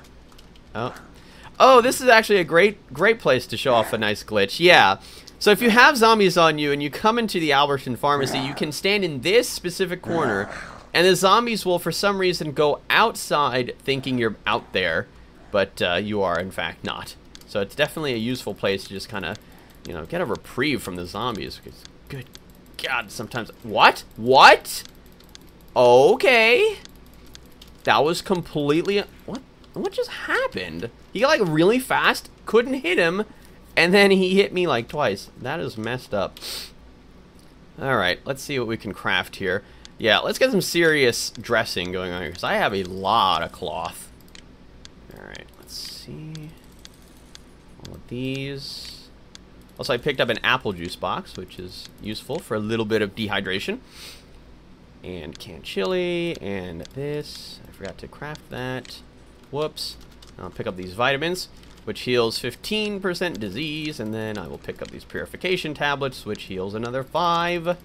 Oh, this is actually a great place to show off a nice glitch. Yeah. So if you have zombies on you and you come into the Alberton Pharmacy, you can stand in this specific corner, and the zombies will, for some reason, go outside thinking you're out there, but you are, in fact, not. So it's definitely a useful place to just kind of, you know, get a reprieve from the zombies. Because, good God, sometimes... What? What? Okay. That was completely... What just happened? He got, like, really fast, couldn't hit him, and then he hit me, like, twice. That is messed up. Alright, let's see what we can craft here. Yeah, let's get some serious dressing going on here, because I have a lot of cloth. Alright, let's see. All of these. Also, I picked up an apple juice box, which is useful for a little bit of dehydration. And canned chili, and this. I forgot to craft that. Whoops. I'll pick up these vitamins, which heals 15% disease, and then I will pick up these purification tablets, which heals another 5.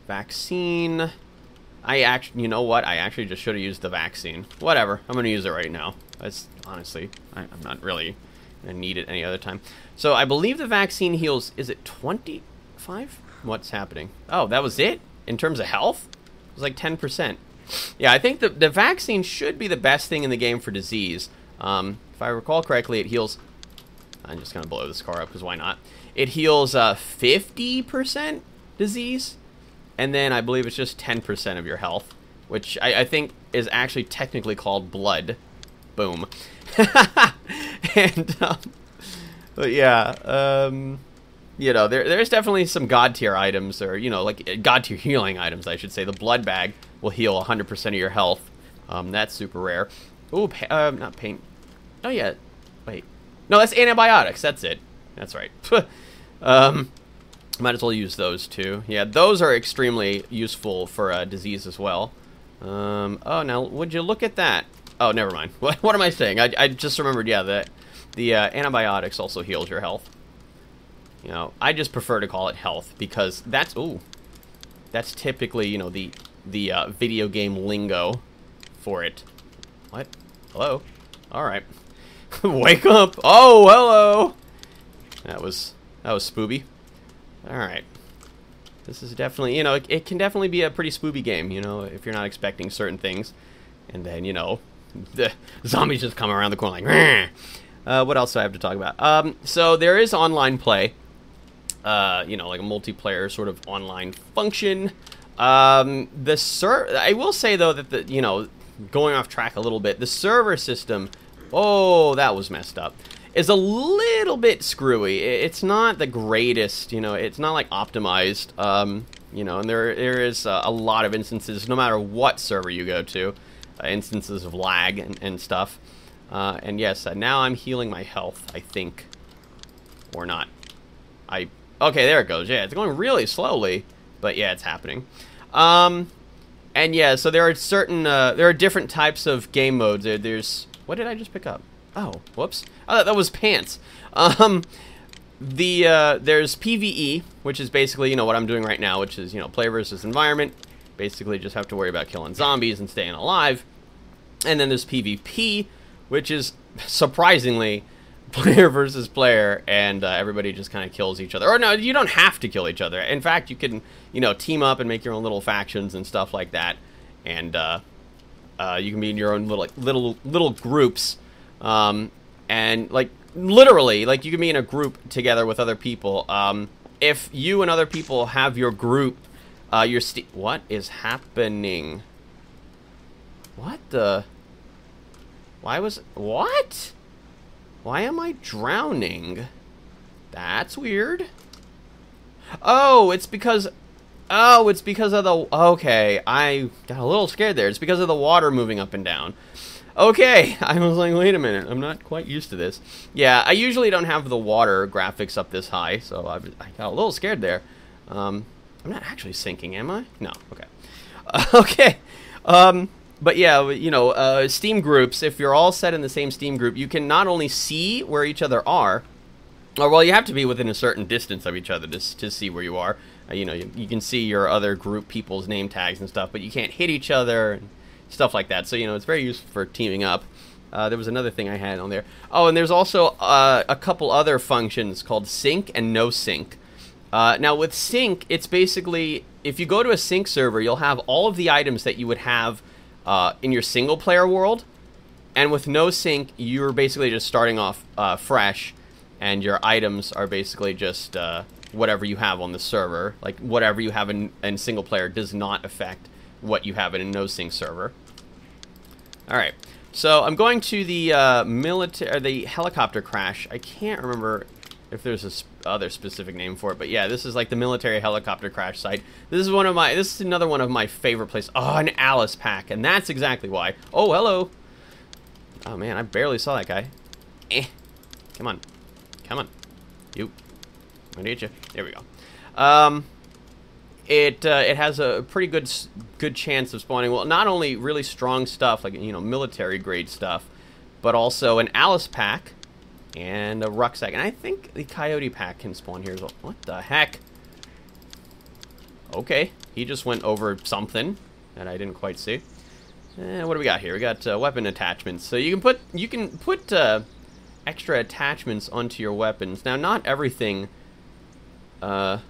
Vaccine. You know what? I actually just should have used the vaccine. Whatever. I'm going to use it right now. That's, honestly, I'm not really going to need it any other time. So I believe the vaccine heals, is it 25? What's happening? Oh, that was it? In terms of health? It was like 10%. Yeah, I think the vaccine should be the best thing in the game for disease. If I recall correctly, it heals... I'm just going to blow this car up, because why not? It heals 50% disease, and then I believe it's just 10% of your health, which I think is actually technically called blood. Boom. And, but yeah, you know, there's definitely some god tier items, or, you know, like god tier healing items, I should say. The blood bag will heal 100% of your health. That's super rare. Ooh, not pain. Oh, yeah. Wait. No, that's antibiotics. That's it. That's right. Might as well use those, too. Yeah, those are extremely useful for disease as well. Oh, now, would you look at that? Oh, never mind. What am I saying? I just remembered, yeah, that the antibiotics also heals your health. You know, I just prefer to call it health, because that's... Ooh. That's typically, you know, the video game lingo for it. What? Hello? Alright. Wake up! Oh, hello! That was spooby. Alright. This is definitely, you know, it can definitely be a pretty spooby game, you know, if you're not expecting certain things. And then, you know, the zombies just come around the corner like, what else do I have to talk about? So there is online play. You know, like a multiplayer sort of online function. I will say, though, that you know, going off track a little bit, the server system, oh, that was messed up, is a little bit screwy. It's not the greatest, you know, it's not like optimized, you know, and there is a lot of instances, no matter what server you go to, instances of lag and stuff. And yes, now I'm healing my health, I think, or not. Okay, there it goes. Yeah, it's going really slowly, but yeah, it's happening. And yeah, so there are certain, there are different types of game modes. There's, what did I just pick up? Oh, whoops. Oh, that was pants. There's PvE, which is basically, you know, what I'm doing right now, which is, you know, player versus environment. Basically, just have to worry about killing zombies and staying alive. And then there's PvP, which is surprisingly player versus player, and everybody just kind of kills each other. Or no, you don't have to kill each other. In fact, you can, you know, team up and make your own little factions and stuff like that. And you can be in your own little groups. And like literally, like you can be in a group together with other people. If you and other people have your group, what is happening? What the? What? Why am I drowning? That's weird. Oh, it's because of the... Okay, I got a little scared there. It's because of the water moving up and down. Okay, I was like, wait a minute, I'm not quite used to this. Yeah, I usually don't have the water graphics up this high, so I got a little scared there. I'm not actually sinking, am I? No, okay. Okay, but yeah, you know, Steam groups, if you're all set in the same Steam group, you can not only see where each other are, or, well, you have to be within a certain distance of each other to see where you are. You know, you can see your other group people's name tags and stuff, but you can't hit each other and stuff like that. So, you know, it's very useful for teaming up. There was another thing I had on there. Oh, and there's also a couple other functions called sync and no sync. Now, with sync, it's basically, if you go to a sync server, you'll have all of the items that you would have in your single-player world. And with no sync, you're basically just starting off fresh, and your items are basically just whatever you have on the server. Like, whatever you have in single-player does not affect what you have in a no-sync server. Alright, so I'm going to the the helicopter crash. I can't remember if there's a other specific name for it, but yeah, this is like the military helicopter crash site. This is another one of my favorite places. Oh, an Alice pack, and that's exactly why. Oh, hello. Oh man, I barely saw that guy. Come on, come on, you. I need you. There we go. It has a pretty good chance of spawning, well, not only really strong stuff, like, you know, military grade stuff, but also an Alice pack and a rucksack. And I think the coyote pack can spawn here as well. What the heck? Okay, he just went over something that I didn't quite see. What do we got here? We got weapon attachments. So you can put extra attachments onto your weapons. Now, not everything, not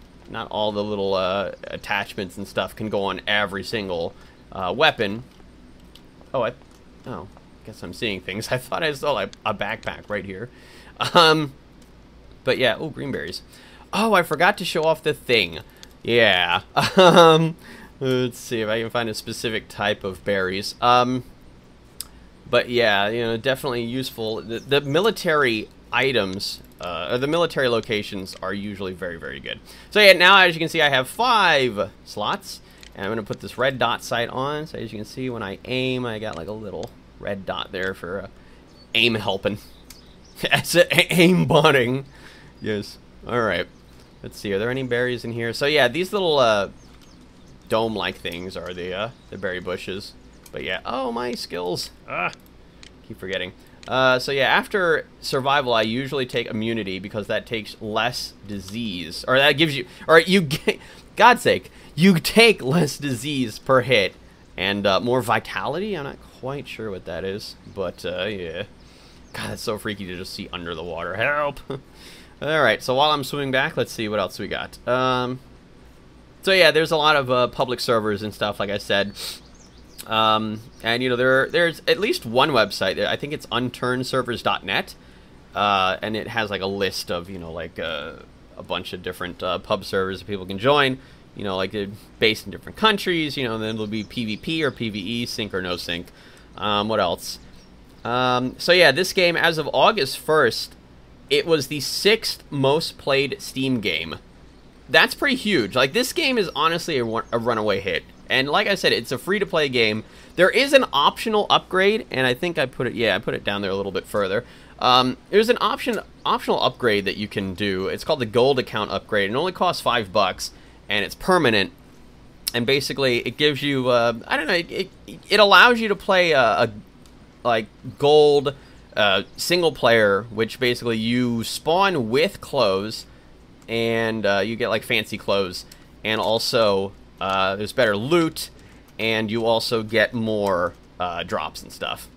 all the little attachments and stuff can go on every single weapon. Oh, guess I'm seeing things. I thought I saw like a backpack right here. But yeah, oh, green berries. Oh, I forgot to show off the thing. Yeah. Let's see if I can find a specific type of berries. But yeah, you know, definitely useful. The military items, or the military locations are usually very, very good. So yeah, now as you can see, I have 5 slots. And I'm going to put this red dot sight on. So as you can see, when I aim, I got like a little red dot there for aim helping. That's it, aim bonding. Yes. All right. Let's see. Are there any berries in here? So yeah, these little dome-like things are the berry bushes. But yeah. Oh, my skills. Keep forgetting. So yeah, after survival, I usually take immunity because that takes less disease, or that gives you, or you get, God's sake, you take less disease per hit and more vitality. I'm not quite sure what that is, but yeah. God, that's so freaky to just see under the water. Help! All right, so while I'm swimming back, let's see what else we got. So yeah, there's a lot of public servers and stuff, like I said. And you know, there's at least one website. I think it's unturnedservers.net, and it has like a list of, you know, like a bunch of different pub servers that people can join. You know, like they're based in different countries. You know, and then it'll be PvP or PvE, sync or no sync. What else? So yeah, this game, as of August 1st, it was the 6th most played Steam game. That's pretty huge. Like, this game is honestly a runaway hit. And like I said, it's a free-to-play game. There is an optional upgrade, and I think I put it down there a little bit further. There's an optional upgrade that you can do. It's called the Gold Account Upgrade. It only costs $5, and it's permanent. And basically, it gives you, I don't know, it allows you to play a like gold single player, which basically you spawn with clothes, and you get like fancy clothes, and also there's better loot, and you also get more drops and stuff.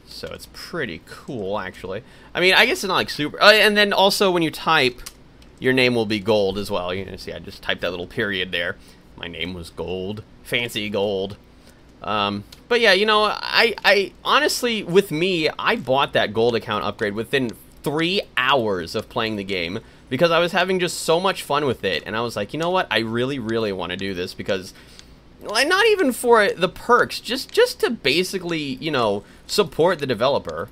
So it's pretty cool, actually. I mean, I guess it's not like super. And then also when you type, your name will be gold as well. You know, see, I just typed that little period there. My name was gold, fancy gold. But yeah, you know, I honestly, with me, I bought that gold account upgrade within 3 hours of playing the game because I was having just so much fun with it, and I was like, you know what, I really, really want to do this because, like, not even for the perks, just to basically, you know, support the developer,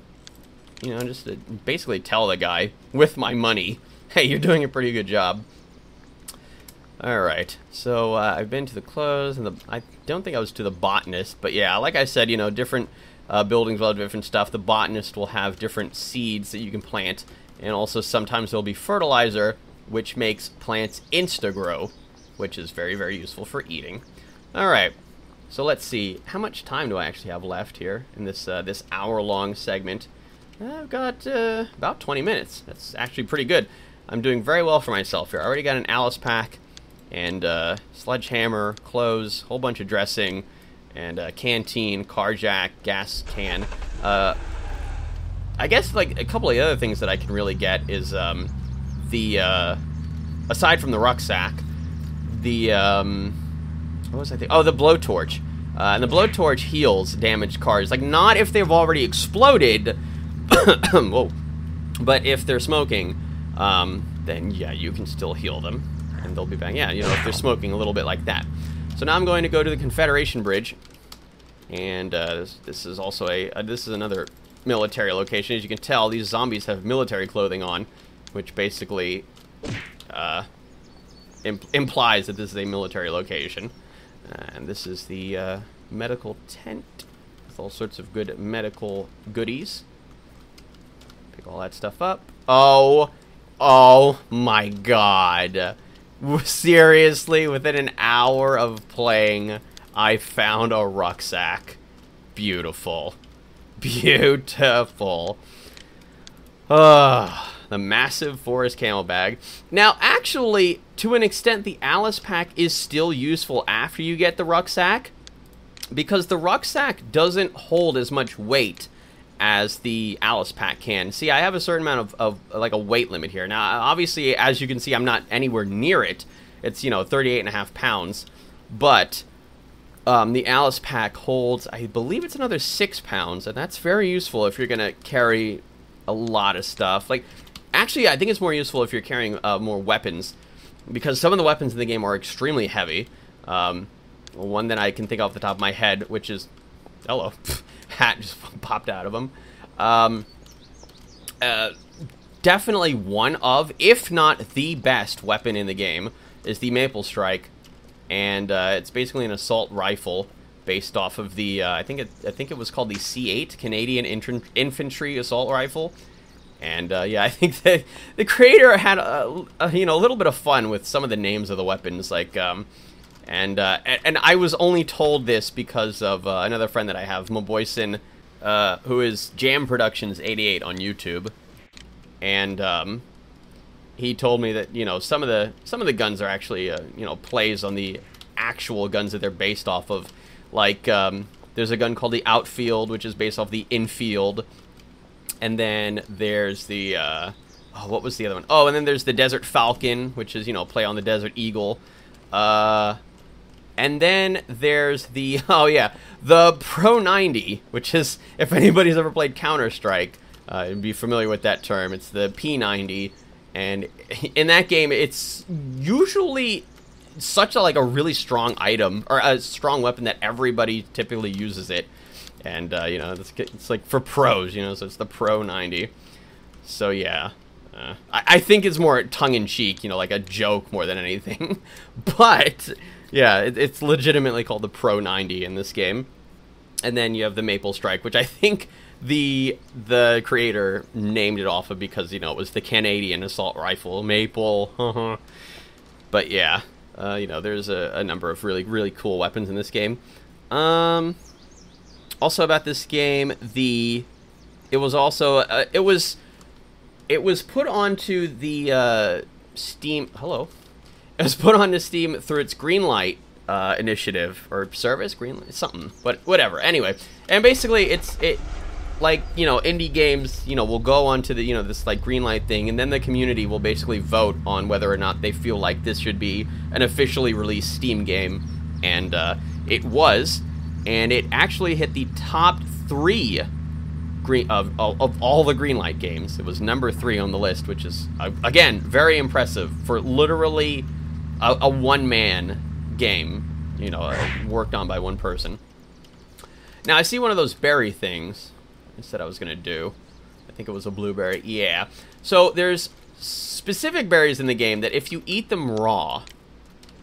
you know, just to basically tell the guy with my money, hey, you're doing a pretty good job. Alright, so I've been to the clothes, and I don't think I was to the botanist, but yeah, like I said, you know, different buildings will have different stuff. The botanist will have different seeds that you can plant. And also sometimes there'll be fertilizer, which makes plants insta-grow, which is very, very useful for eating. Alright, so let's see. How much time do I actually have left here in this this hour-long segment? I've got about 20 minutes. That's actually pretty good. I'm doing very well for myself here. I already got an Alice pack, and sledgehammer, clothes, whole bunch of dressing, and canteen, car jack, gas can. I guess like a couple of the other things that I can really get is the aside from the rucksack, the what was I thinking? Oh, the blowtorch. And the blowtorch heals damaged cars. Like, not if they've already exploded, whoa, but if they're smoking, then yeah, you can still heal them, and they'll be back. Yeah, you know, if they're smoking a little bit like that. So now I'm going to go to the Confederation Bridge, and this is also this is another military location. As you can tell, these zombies have military clothing on, which basically implies that this is a military location. And this is the medical tent with all sorts of good medical goodies. Pick all that stuff up. Oh my god. Seriously, within an hour of playing, I found a rucksack. Beautiful. Beautiful. The massive forest camel bag. Now, actually, to an extent, the Alice pack is still useful after you get the rucksack, because the rucksack doesn't hold as much weight as the Alice pack can. See, I have a certain amount of like a weight limit here. Now, obviously, as you can see, I'm not anywhere near it. It's, you know, 38.5 pounds, but the Alice pack holds, I believe it's another 6 pounds, and that's very useful if you're gonna carry a lot of stuff. Like, actually, I think it's more useful if you're carrying more weapons, because some of the weapons in the game are extremely heavy. One that I can think off the top of my head, which is, hello, hat just popped out of him. Definitely one of, if not the best weapon in the game, is the Maple Strike, and it's basically an assault rifle based off of the I think it was called the C8 Canadian Infantry Assault Rifle. And yeah, I think that the creator had you know, a little bit of fun with some of the names of the weapons, like and I was only told this because of another friend that I have, Moboyson, who is Jam Productions 88 on YouTube, and he told me that, you know, some of the guns are actually you know, plays on the actual guns that they're based off of. Like there's a gun called the Outfield, which is based off the Infield. And then there's the, oh, what was the other one? Oh, and then there's the Desert Falcon, which is, you know, play on the Desert Eagle. And then there's the, oh yeah, the Pro 90, which is, if anybody's ever played Counter-Strike, you'd be familiar with that term. It's the P90, and in that game, it's usually such a, like, a really strong item, or a strong weapon that everybody typically uses it. And, you know, it's like for pros, you know, so it's the Pro 90. So, yeah. I think it's more tongue-in-cheek, you know, like a joke more than anything. But, yeah, it's legitimately called the Pro 90 in this game. And then you have the Maple Strike, which I think the creator named it off of because, you know, it was the Canadian assault rifle. Maple. But, yeah, you know, there's a number of really, really cool weapons in this game. Also about this game, it was also it was put onto the Steam. Hello, it was put onto Steam through its Greenlight initiative or service, Greenlight something, but whatever. Anyway, and basically it like, you know, indie games, you know, will go onto the, you know, this like Greenlight thing, and then the community will basically vote on whether or not they feel like this should be an officially released Steam game, and it was. And it actually hit the top 3 of all the Greenlight games. It was number 3 on the list, which is, again, very impressive for literally a one-man game, you know, worked on by one person. Now, I see one of those berry things I said I was going to do. I think it was a blueberry. Yeah. So there's specific berries in the game that if you eat them raw,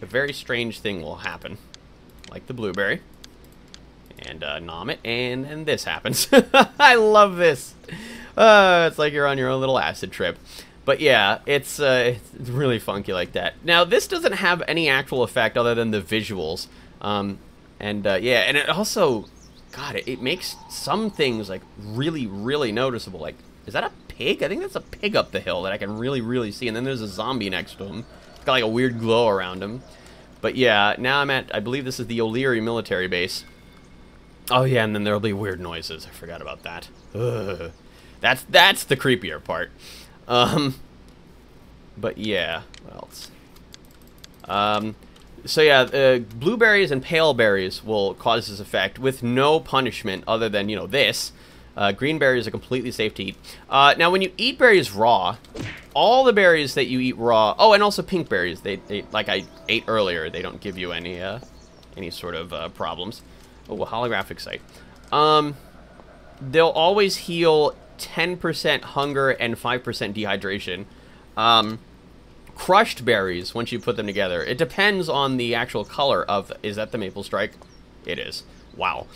a very strange thing will happen. Like the blueberry. And nom it, and this happens. I love this. It's like you're on your own little acid trip. But yeah, it's really funky like that. Now, this doesn't have any actual effect other than the visuals. Yeah, and it also, God, it makes some things like really, really noticeable. Like, is that a pig? I think that's a pig up the hill that I can really, really see. And then there's a zombie next to him. It's got like a weird glow around him. But yeah, now I'm at, I believe this is the O'Leary military base. Oh yeah, and then there'll be weird noises. I forgot about that. Ugh. That's the creepier part. But yeah, what else? So yeah, blueberries and pale berries will cause this effect with no punishment other than, you know, this. Green berries are completely safe to eat. Now, when you eat berries raw, all the berries that you eat raw... Oh, and also pink berries. They like I ate earlier, they don't give you any sort of problems. Oh, a holographic sight. They'll always heal 10% hunger and 5% dehydration. Crushed berries, once you put them together, it depends on the actual color of... Is that the maple strike? It is. Wow.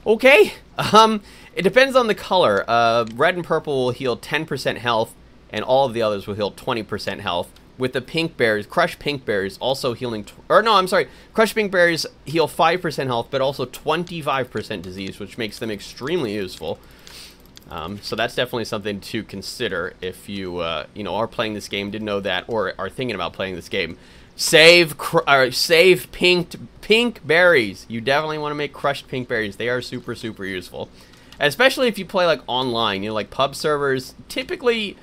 Okay. It depends on the color. Red and purple will heal 10% health, and all of the others will heal 20% health. With the pink berries, crushed pink berries also healing... crushed pink berries heal 5% health, but also 25% disease, which makes them extremely useful. So that's definitely something to consider if you, you know, are playing this game, didn't know that, or are thinking about playing this game. Save pink berries. You definitely want to make crushed pink berries. They are super, super useful. Especially if you play, like, online, you know, like pub servers. Typically...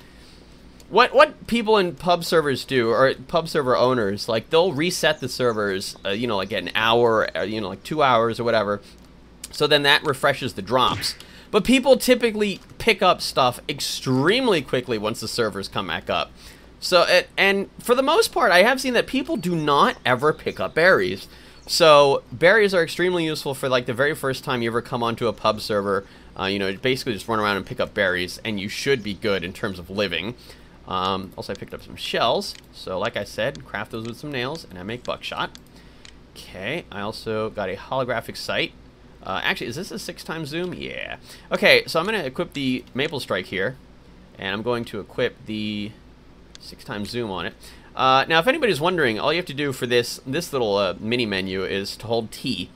What people in pub servers do, or pub server owners, like, they'll reset the servers, you know, like an hour, you know, like 2 hours or whatever. So then that refreshes the drops. But people typically pick up stuff extremely quickly once the servers come back up. So, and for the most part, I have seen that people do not ever pick up berries. So, berries are extremely useful for, like, the very first time you ever come onto a pub server. You know, basically just run around and pick up berries, and you should be good in terms of living. Also, I picked up some shells. So, like I said, craft those with some nails, and I make buckshot. Okay, I also got a holographic sight. Actually, is this a 6x zoom? Yeah. Okay, so I'm going to equip the maple strike here, and I'm going to equip the 6x zoom on it. Now, if anybody's wondering, all you have to do for this little mini menu is to hold T,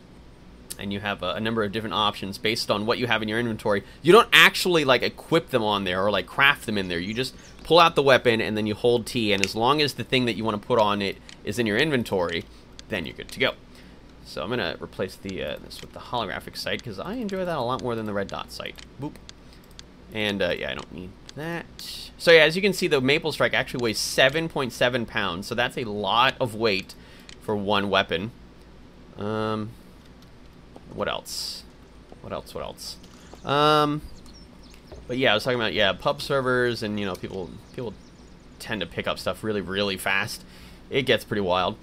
and you have a number of different options based on what you have in your inventory. You don't actually, like, equip them on there or, like, craft them in there. You just pull out the weapon, and then you hold T, and as long as the thing that you want to put on it is in your inventory, then you're good to go. So I'm going to replace this with the holographic sight, because I enjoy that a lot more than the red dot sight. Boop. And, yeah, I don't need that. So, yeah, as you can see, the maple strike actually weighs 7.7 pounds, so that's a lot of weight for one weapon. What else? What else? But yeah, I was talking about, yeah, pub servers, and, you know, people tend to pick up stuff really, really fast. It gets pretty wild.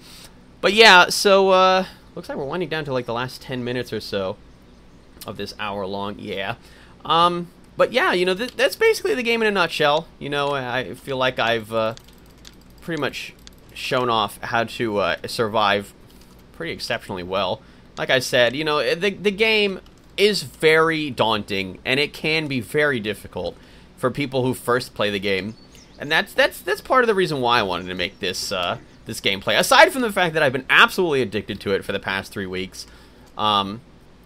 But yeah, so, looks like we're winding down to, like, the last 10 minutes or so of this hour long, yeah. But yeah, you know, that's basically the game in a nutshell. You know, I feel like I've, pretty much shown off how to, survive pretty exceptionally well. Like I said, you know, the game is very daunting, and it can be very difficult for people who first play the game. And that's part of the reason why I wanted to make this this gameplay. Aside from the fact that I've been absolutely addicted to it for the past 3 weeks.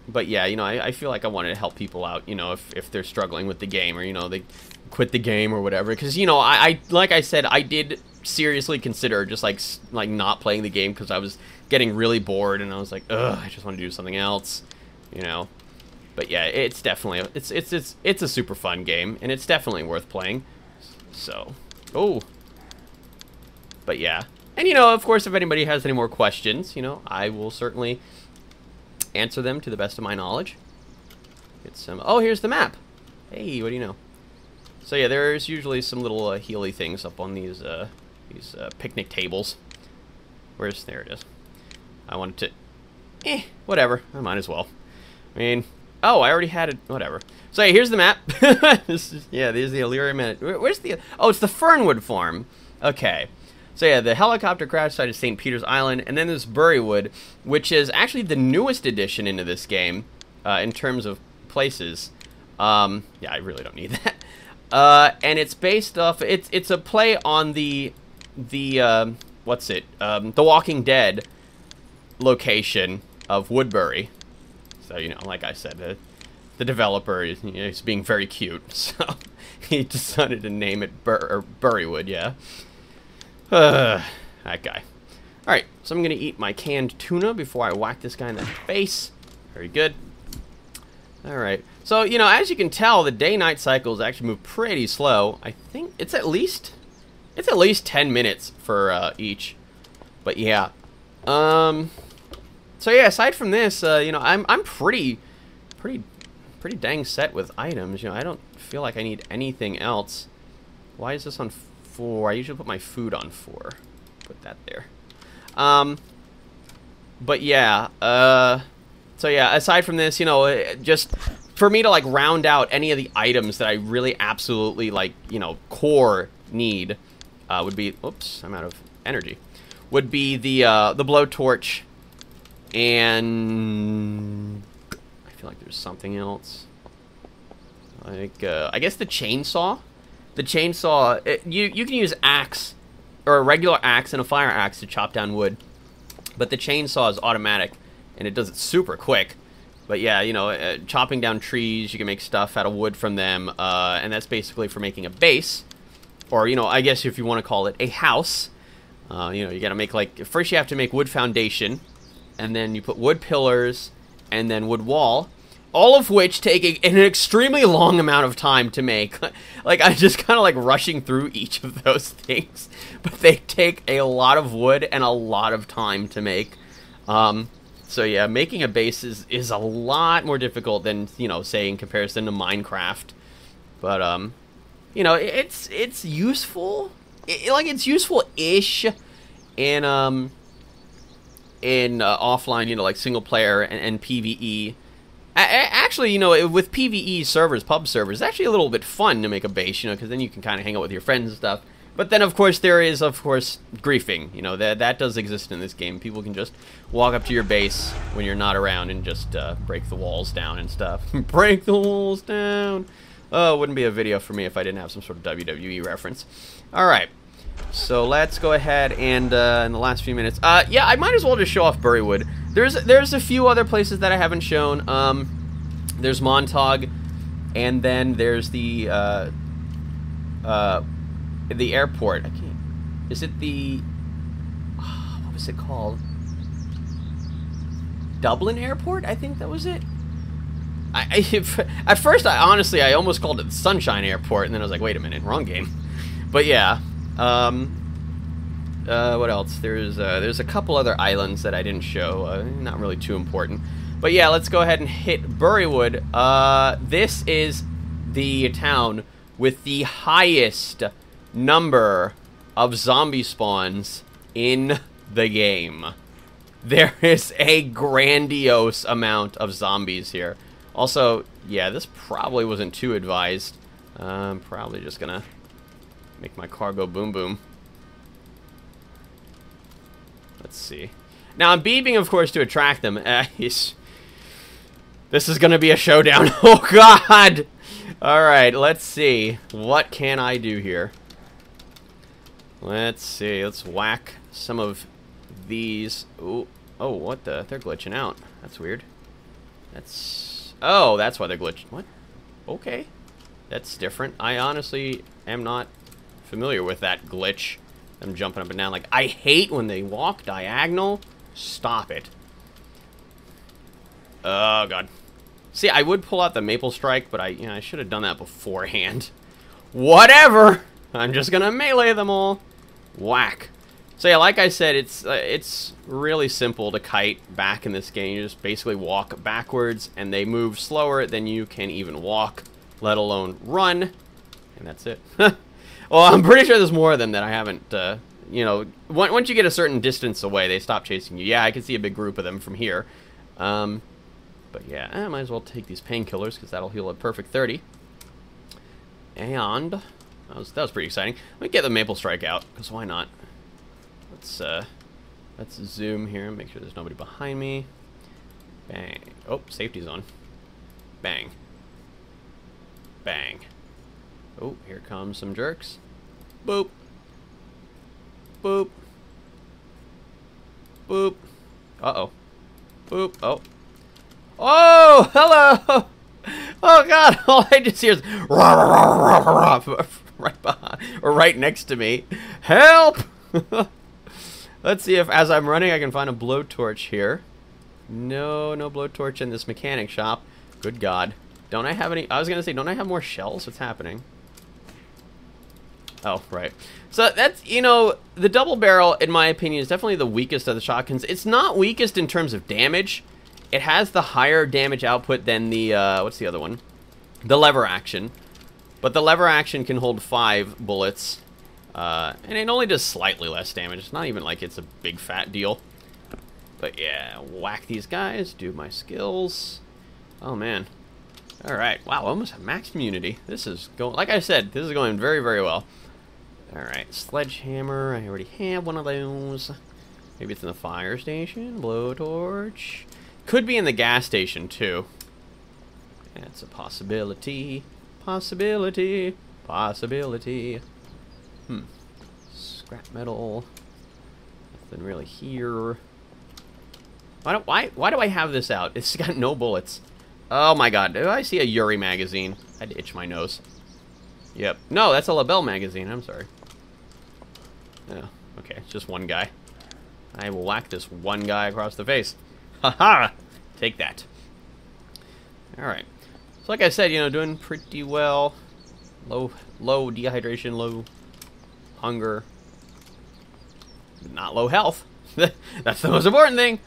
But yeah, you know, I feel like I wanted to help people out, you know, if they're struggling with the game, or, you know, they quit the game or whatever. Because, you know, I like I said, I did seriously consider just like not playing the game because I was getting really bored, and I was like, ugh, I just want to do something else, you know. But yeah, it's definitely it's a super fun game, and it's definitely worth playing. So, oh, but yeah, and, you know, of course, if anybody has any more questions, you know, I will certainly answer them to the best of my knowledge. Get some. Oh, here's the map. Hey, what do you know? So yeah, there's usually some little healy things up on these picnic tables. There it is. I wanted to, whatever. I might as well. I mean, oh, I already had it. Whatever. So yeah, here's the map. Yeah, there's the Illyria Minute. Where's the? Oh, it's the Fernwood Farm. Okay. So yeah, the helicopter crash site is St. Peter's Island, and then there's Burywood, which is actually the newest addition into this game. in terms of places. Yeah, I really don't need that. And it's based off. It's a play on the what's it? The Walking Dead location of Woodbury. So, you know, like I said, the developer is, you know, he's being very cute, so he decided to name it Burywood, yeah. That guy. Alright, so I'm going to eat my canned tuna before I whack this guy in the face. Very good. Alright, so, you know, as you can tell, the day-night cycles actually move pretty slow. I think it's at least 10 minutes for each. But yeah. So yeah, aside from this, you know, I'm pretty dang set with items. You know, I don't feel like I need anything else. Why is this on 4? I usually put my food on 4. Put that there. But yeah, so yeah, aside from this, you know, just for me to like round out any of the items that I really absolutely like, you know, core need, would be, oops, I'm out of energy. Would be the blowtorch, and I feel like there's something else. Like, I guess the chainsaw. The chainsaw, you can use axe, or a regular axe and a fire axe to chop down wood. But the chainsaw is automatic, and it does it super quick. But yeah, you know, chopping down trees, you can make stuff out of wood from them, and that's basically for making a base. Or, you know, I guess if you want to call it a house. You know, you gotta make, like, first you have to make wood foundation, and then you put wood pillars, and then wood wall, all of which take an extremely long amount of time to make. Like, I'm just kind of, like, rushing through each of those things, but they take a lot of wood and a lot of time to make. So yeah, making a base is a lot more difficult than, you know, say, in comparison to Minecraft. But, you know, it's useful. Like, it's useful-ish in offline, you know, like single player and PvE. Actually, you know, with PvE servers, pub servers, it's actually a little bit fun to make a base, you know, because then you can kind of hang out with your friends and stuff. But then, of course, there is, of course, griefing. You know, that does exist in this game. People can just walk up to your base when you're not around and just break the walls down and stuff. Break the walls down! Oh, it wouldn't be a video for me if I didn't have some sort of WWE reference. Alright, so let's go ahead and, in the last few minutes, yeah, I might as well just show off Burywood. There's a few other places that I haven't shown. There's Montauk, and then there's the airport. I can't, is it the, what was it called? Dublin Airport? I think that was it. At first, honestly, I almost called it Sunshine Airport, and then I was like, wait a minute, wrong game. But yeah, what else? There's a couple other islands that I didn't show, not really too important. But yeah, let's go ahead and hit Burywood. This is the town with the highest number of zombie spawns in the game. There is a grandiose amount of zombies here. Also, yeah, this probably wasn't too advised. I'm probably just gonna make my car go boom boom. Let's see. Now, I'm beeping, of course, to attract them. This is gonna be a showdown. Oh, God! Alright, let's see. What can I do here? Let's see. Let's whack some of these. Ooh. Oh, what the? They're glitching out. That's weird. That's... Oh, that's why they're glitching. What? Okay. That's different. I honestly am not familiar with that glitch. I'm jumping up and down. Like, I hate when they walk diagonal. Stop it. Oh, God. See, I would pull out the Maple Strike, but I should have done that beforehand. Whatever! I'm just gonna melee them all. Whack. So yeah, like I said, it's really simple to kite back in this game. You just basically walk backwards, and they move slower than you can even walk, let alone run. And that's it. Well, I'm pretty sure there's more of them that I haven't, you know, once you get a certain distance away, they stop chasing you. Yeah, I can see a big group of them from here. But yeah, I might as well take these painkillers, because that'll heal a perfect 30. And that was pretty exciting. Let me get the Maple Strike out, because why not? Let's zoom here and make sure there's nobody behind me. Bang. Oh, safety's on. Bang. Bang. Oh, here comes some jerks. Boop. Boop. Boop. Uh-oh. Boop. Oh. Oh, hello! Oh, God, all I just hear is rah, rah, rah, rah, rah, right behind, or right next to me. Help! Let's see if, as I'm running, I can find a blowtorch here. No, no blowtorch in this mechanic shop. Good God. Don't I have any... I was going to say, don't I have more shells? What's happening? Oh, right. So that's, you know, the double barrel, in my opinion, is definitely the weakest of the shotguns. It's not weakest in terms of damage. It has the higher damage output than the, what's the other one? The lever action. But the lever action can hold 5 bullets. And it only does slightly less damage. It's not even like it's a big fat deal. But yeah, whack these guys, do my skills. Oh, man. Alright, wow, almost have max immunity. This is going, like I said, this is going very, very well. Alright, sledgehammer, I already have one of those. Maybe it's in the fire station, blowtorch. Could be in the gas station, too. That's a possibility. Possibility. Possibility. Scrap metal. Nothing really here. Why do I have this out? It's got no bullets. Oh my God, do I see a Yuri magazine? I had to itch my nose. Yep. No, that's a LaBelle magazine. I'm sorry. Oh, okay. It's just one guy. I will whack this one guy across the face. Haha! Take that. Alright. So like I said, you know, doing pretty well. Low dehydration, low hunger. Not low health. That's the most important thing.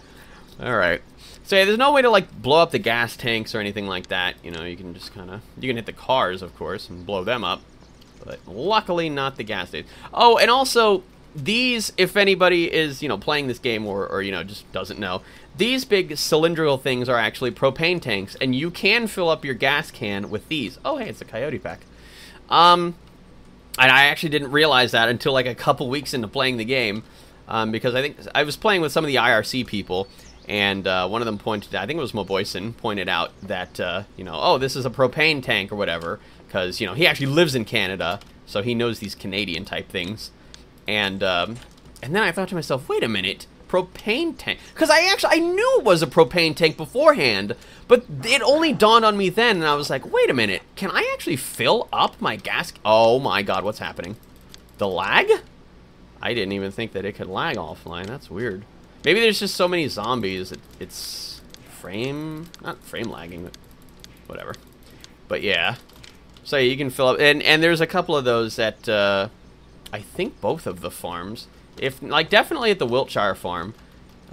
Alright. So yeah, there's no way to like blow up the gas tanks or anything like that. You know, you can just kind of, you can hit the cars, of course, and blow them up. But luckily not the gas stations. Oh, and also these, if anybody is, you know, playing this game or you know, just doesn't know, these big cylindrical things are actually propane tanks, and you can fill up your gas can with these. Oh, hey, it's a coyote pack. And I actually didn't realize that until like a couple weeks into playing the game, because I think I was playing with some of the IRC people. And one of them pointed, I think it was Moboyson, pointed out that, you know, oh, this is a propane tank or whatever. Because, you know, he actually lives in Canada, so he knows these Canadian type things. And then I thought to myself, wait a minute, propane tank? Because I knew it was a propane tank beforehand, but it only dawned on me then, and I was like, wait a minute, can I actually fill up my gas? Oh my God, what's happening? The lag? I didn't even think that it could lag offline. That's weird. Maybe there's just so many zombies, it's not frame lagging, but whatever. But yeah, so you can fill up, and there's a couple of those at, I think both of the farms. If, like, definitely at the Wiltshire farm.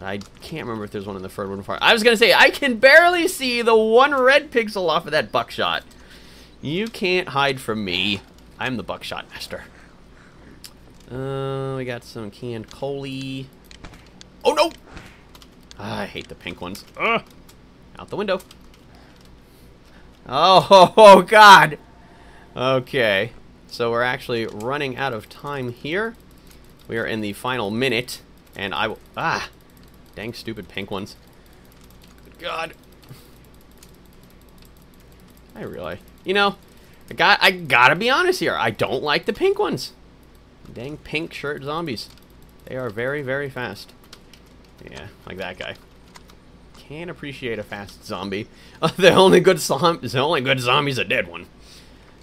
I can't remember if there's one in the Ferdinand farm. I was gonna say, I can barely see the one red pixel off of that buckshot. You can't hide from me. I'm the buckshot master. We got some canned coalie. Oh, no! I hate the pink ones. Ugh. Out the window. Oh, God! Okay. So we're actually running out of time here. We are in the final minute. And I will... Ah! Dang stupid pink ones. Good God. I really... You know, I gotta be honest here. I don't like the pink ones. Dang pink shirt zombies. They are very, very fast. Yeah, like that guy. Can't appreciate a fast zombie. The only good zombie's a dead one.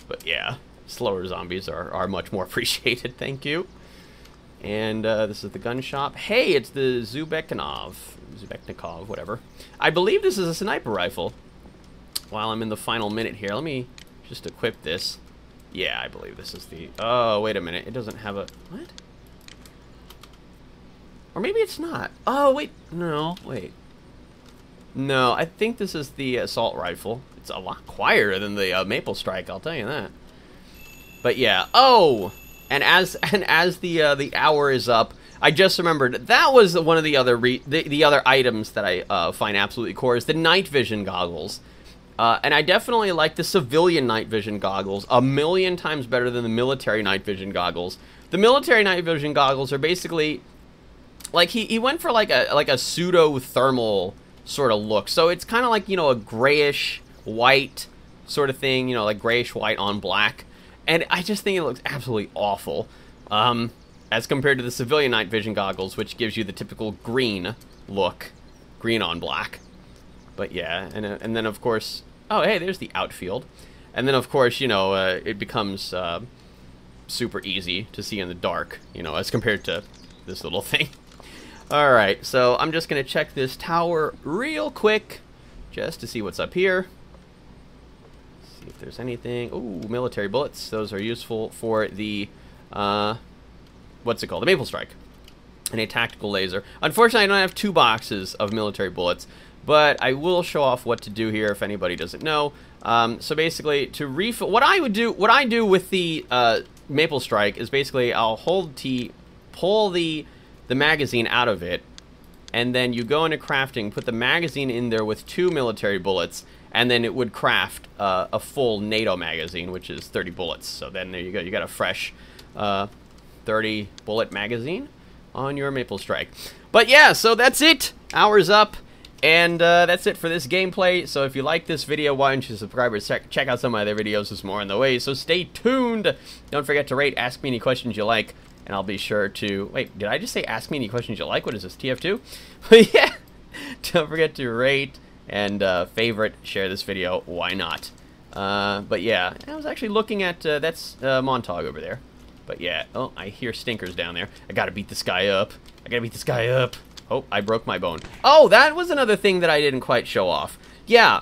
But yeah, slower zombies are much more appreciated. Thank you. And this is the gun shop. Hey, it's the Zubeknikov, whatever. I believe this is a sniper rifle. While I'm in the final minute here, let me just equip this. Yeah, I believe this is the... Oh, wait a minute. It doesn't have a... What? Or maybe it's not. Oh, wait. No, wait. No, I think this is the assault rifle. It's a lot quieter than the Maple Strike, I'll tell you that. But yeah. Oh! And as the hour is up, I just remembered that was one of the other the other items that I find absolutely core is the night vision goggles. And I definitely like the civilian night vision goggles a million times better than the military night vision goggles. The military night vision goggles are basically... Like, he went for, like a pseudo-thermal sort of look. So it's kind of like, you know, a grayish white sort of thing, you know, like grayish white on black. And I just think it looks absolutely awful, as compared to the civilian night vision goggles, which gives you the typical green look, green on black. But yeah, and then of course, oh hey, there's the outfield. And then of course, you know, it becomes super easy to see in the dark, you know, as compared to this little thing. Alright, so I'm just going to check this tower real quick, just to see what's up here. See if there's anything. Ooh, military bullets. Those are useful for the, what's it called? The Maple Strike. And a tactical laser. Unfortunately, I don't have 2 boxes of military bullets, but I will show off what to do here if anybody doesn't know. So basically, to refill, what I do with the Maple Strike is basically I'll hold T, pull the magazine out of it, and then you go into crafting, put the magazine in there with 2 military bullets, and then it would craft a full NATO magazine, which is 30 bullets. So then there you go, you got a fresh 30 bullet magazine on your Maple Strike. But yeah, so that's it. Hour's up. And that's it for this gameplay. So if you like this video, why don't you subscribe or check out some of my other videos. There's more on the way. So stay tuned. Don't forget to rate, ask me any questions you like, and I'll be sure to... Wait, did I just say ask me any questions you like? What is this, TF2? But yeah, don't forget to rate and favorite, share this video. Why not? But yeah, I was actually looking at... that's Montauk over there. But yeah, oh, I hear stinkers down there. I gotta beat this guy up. I gotta beat this guy up. Oh, I broke my bone. Oh, that was another thing that I didn't quite show off. Yeah,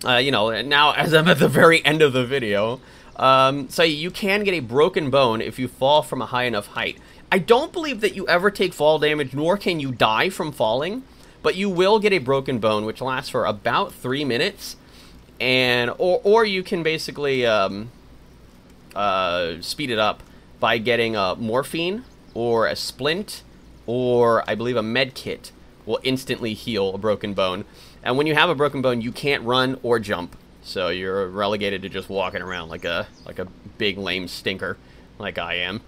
you know, now as I'm at the very end of the video, so you can get a broken bone if you fall from a high enough height. I don't believe that you ever take fall damage, nor can you die from falling, but you will get a broken bone, which lasts for about 3 minutes, and or you can basically speed it up by getting morphine or a splint, or I believe a med kit will instantly heal a broken bone. And when you have a broken bone, you can't run or jump, so you're relegated to just walking around like a big lame stinker, like I am.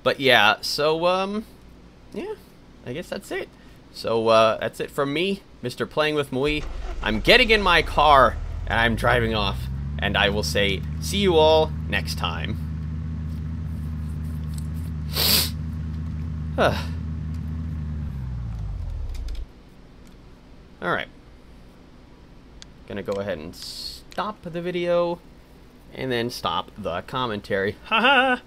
But yeah, so yeah, I guess that's it. So that's it from me, Mr. Playing with Mui. I'm getting in my car and I'm driving off, and I will say see you all next time. Alright. Gonna go ahead and stop the video and then stop the commentary. Haha!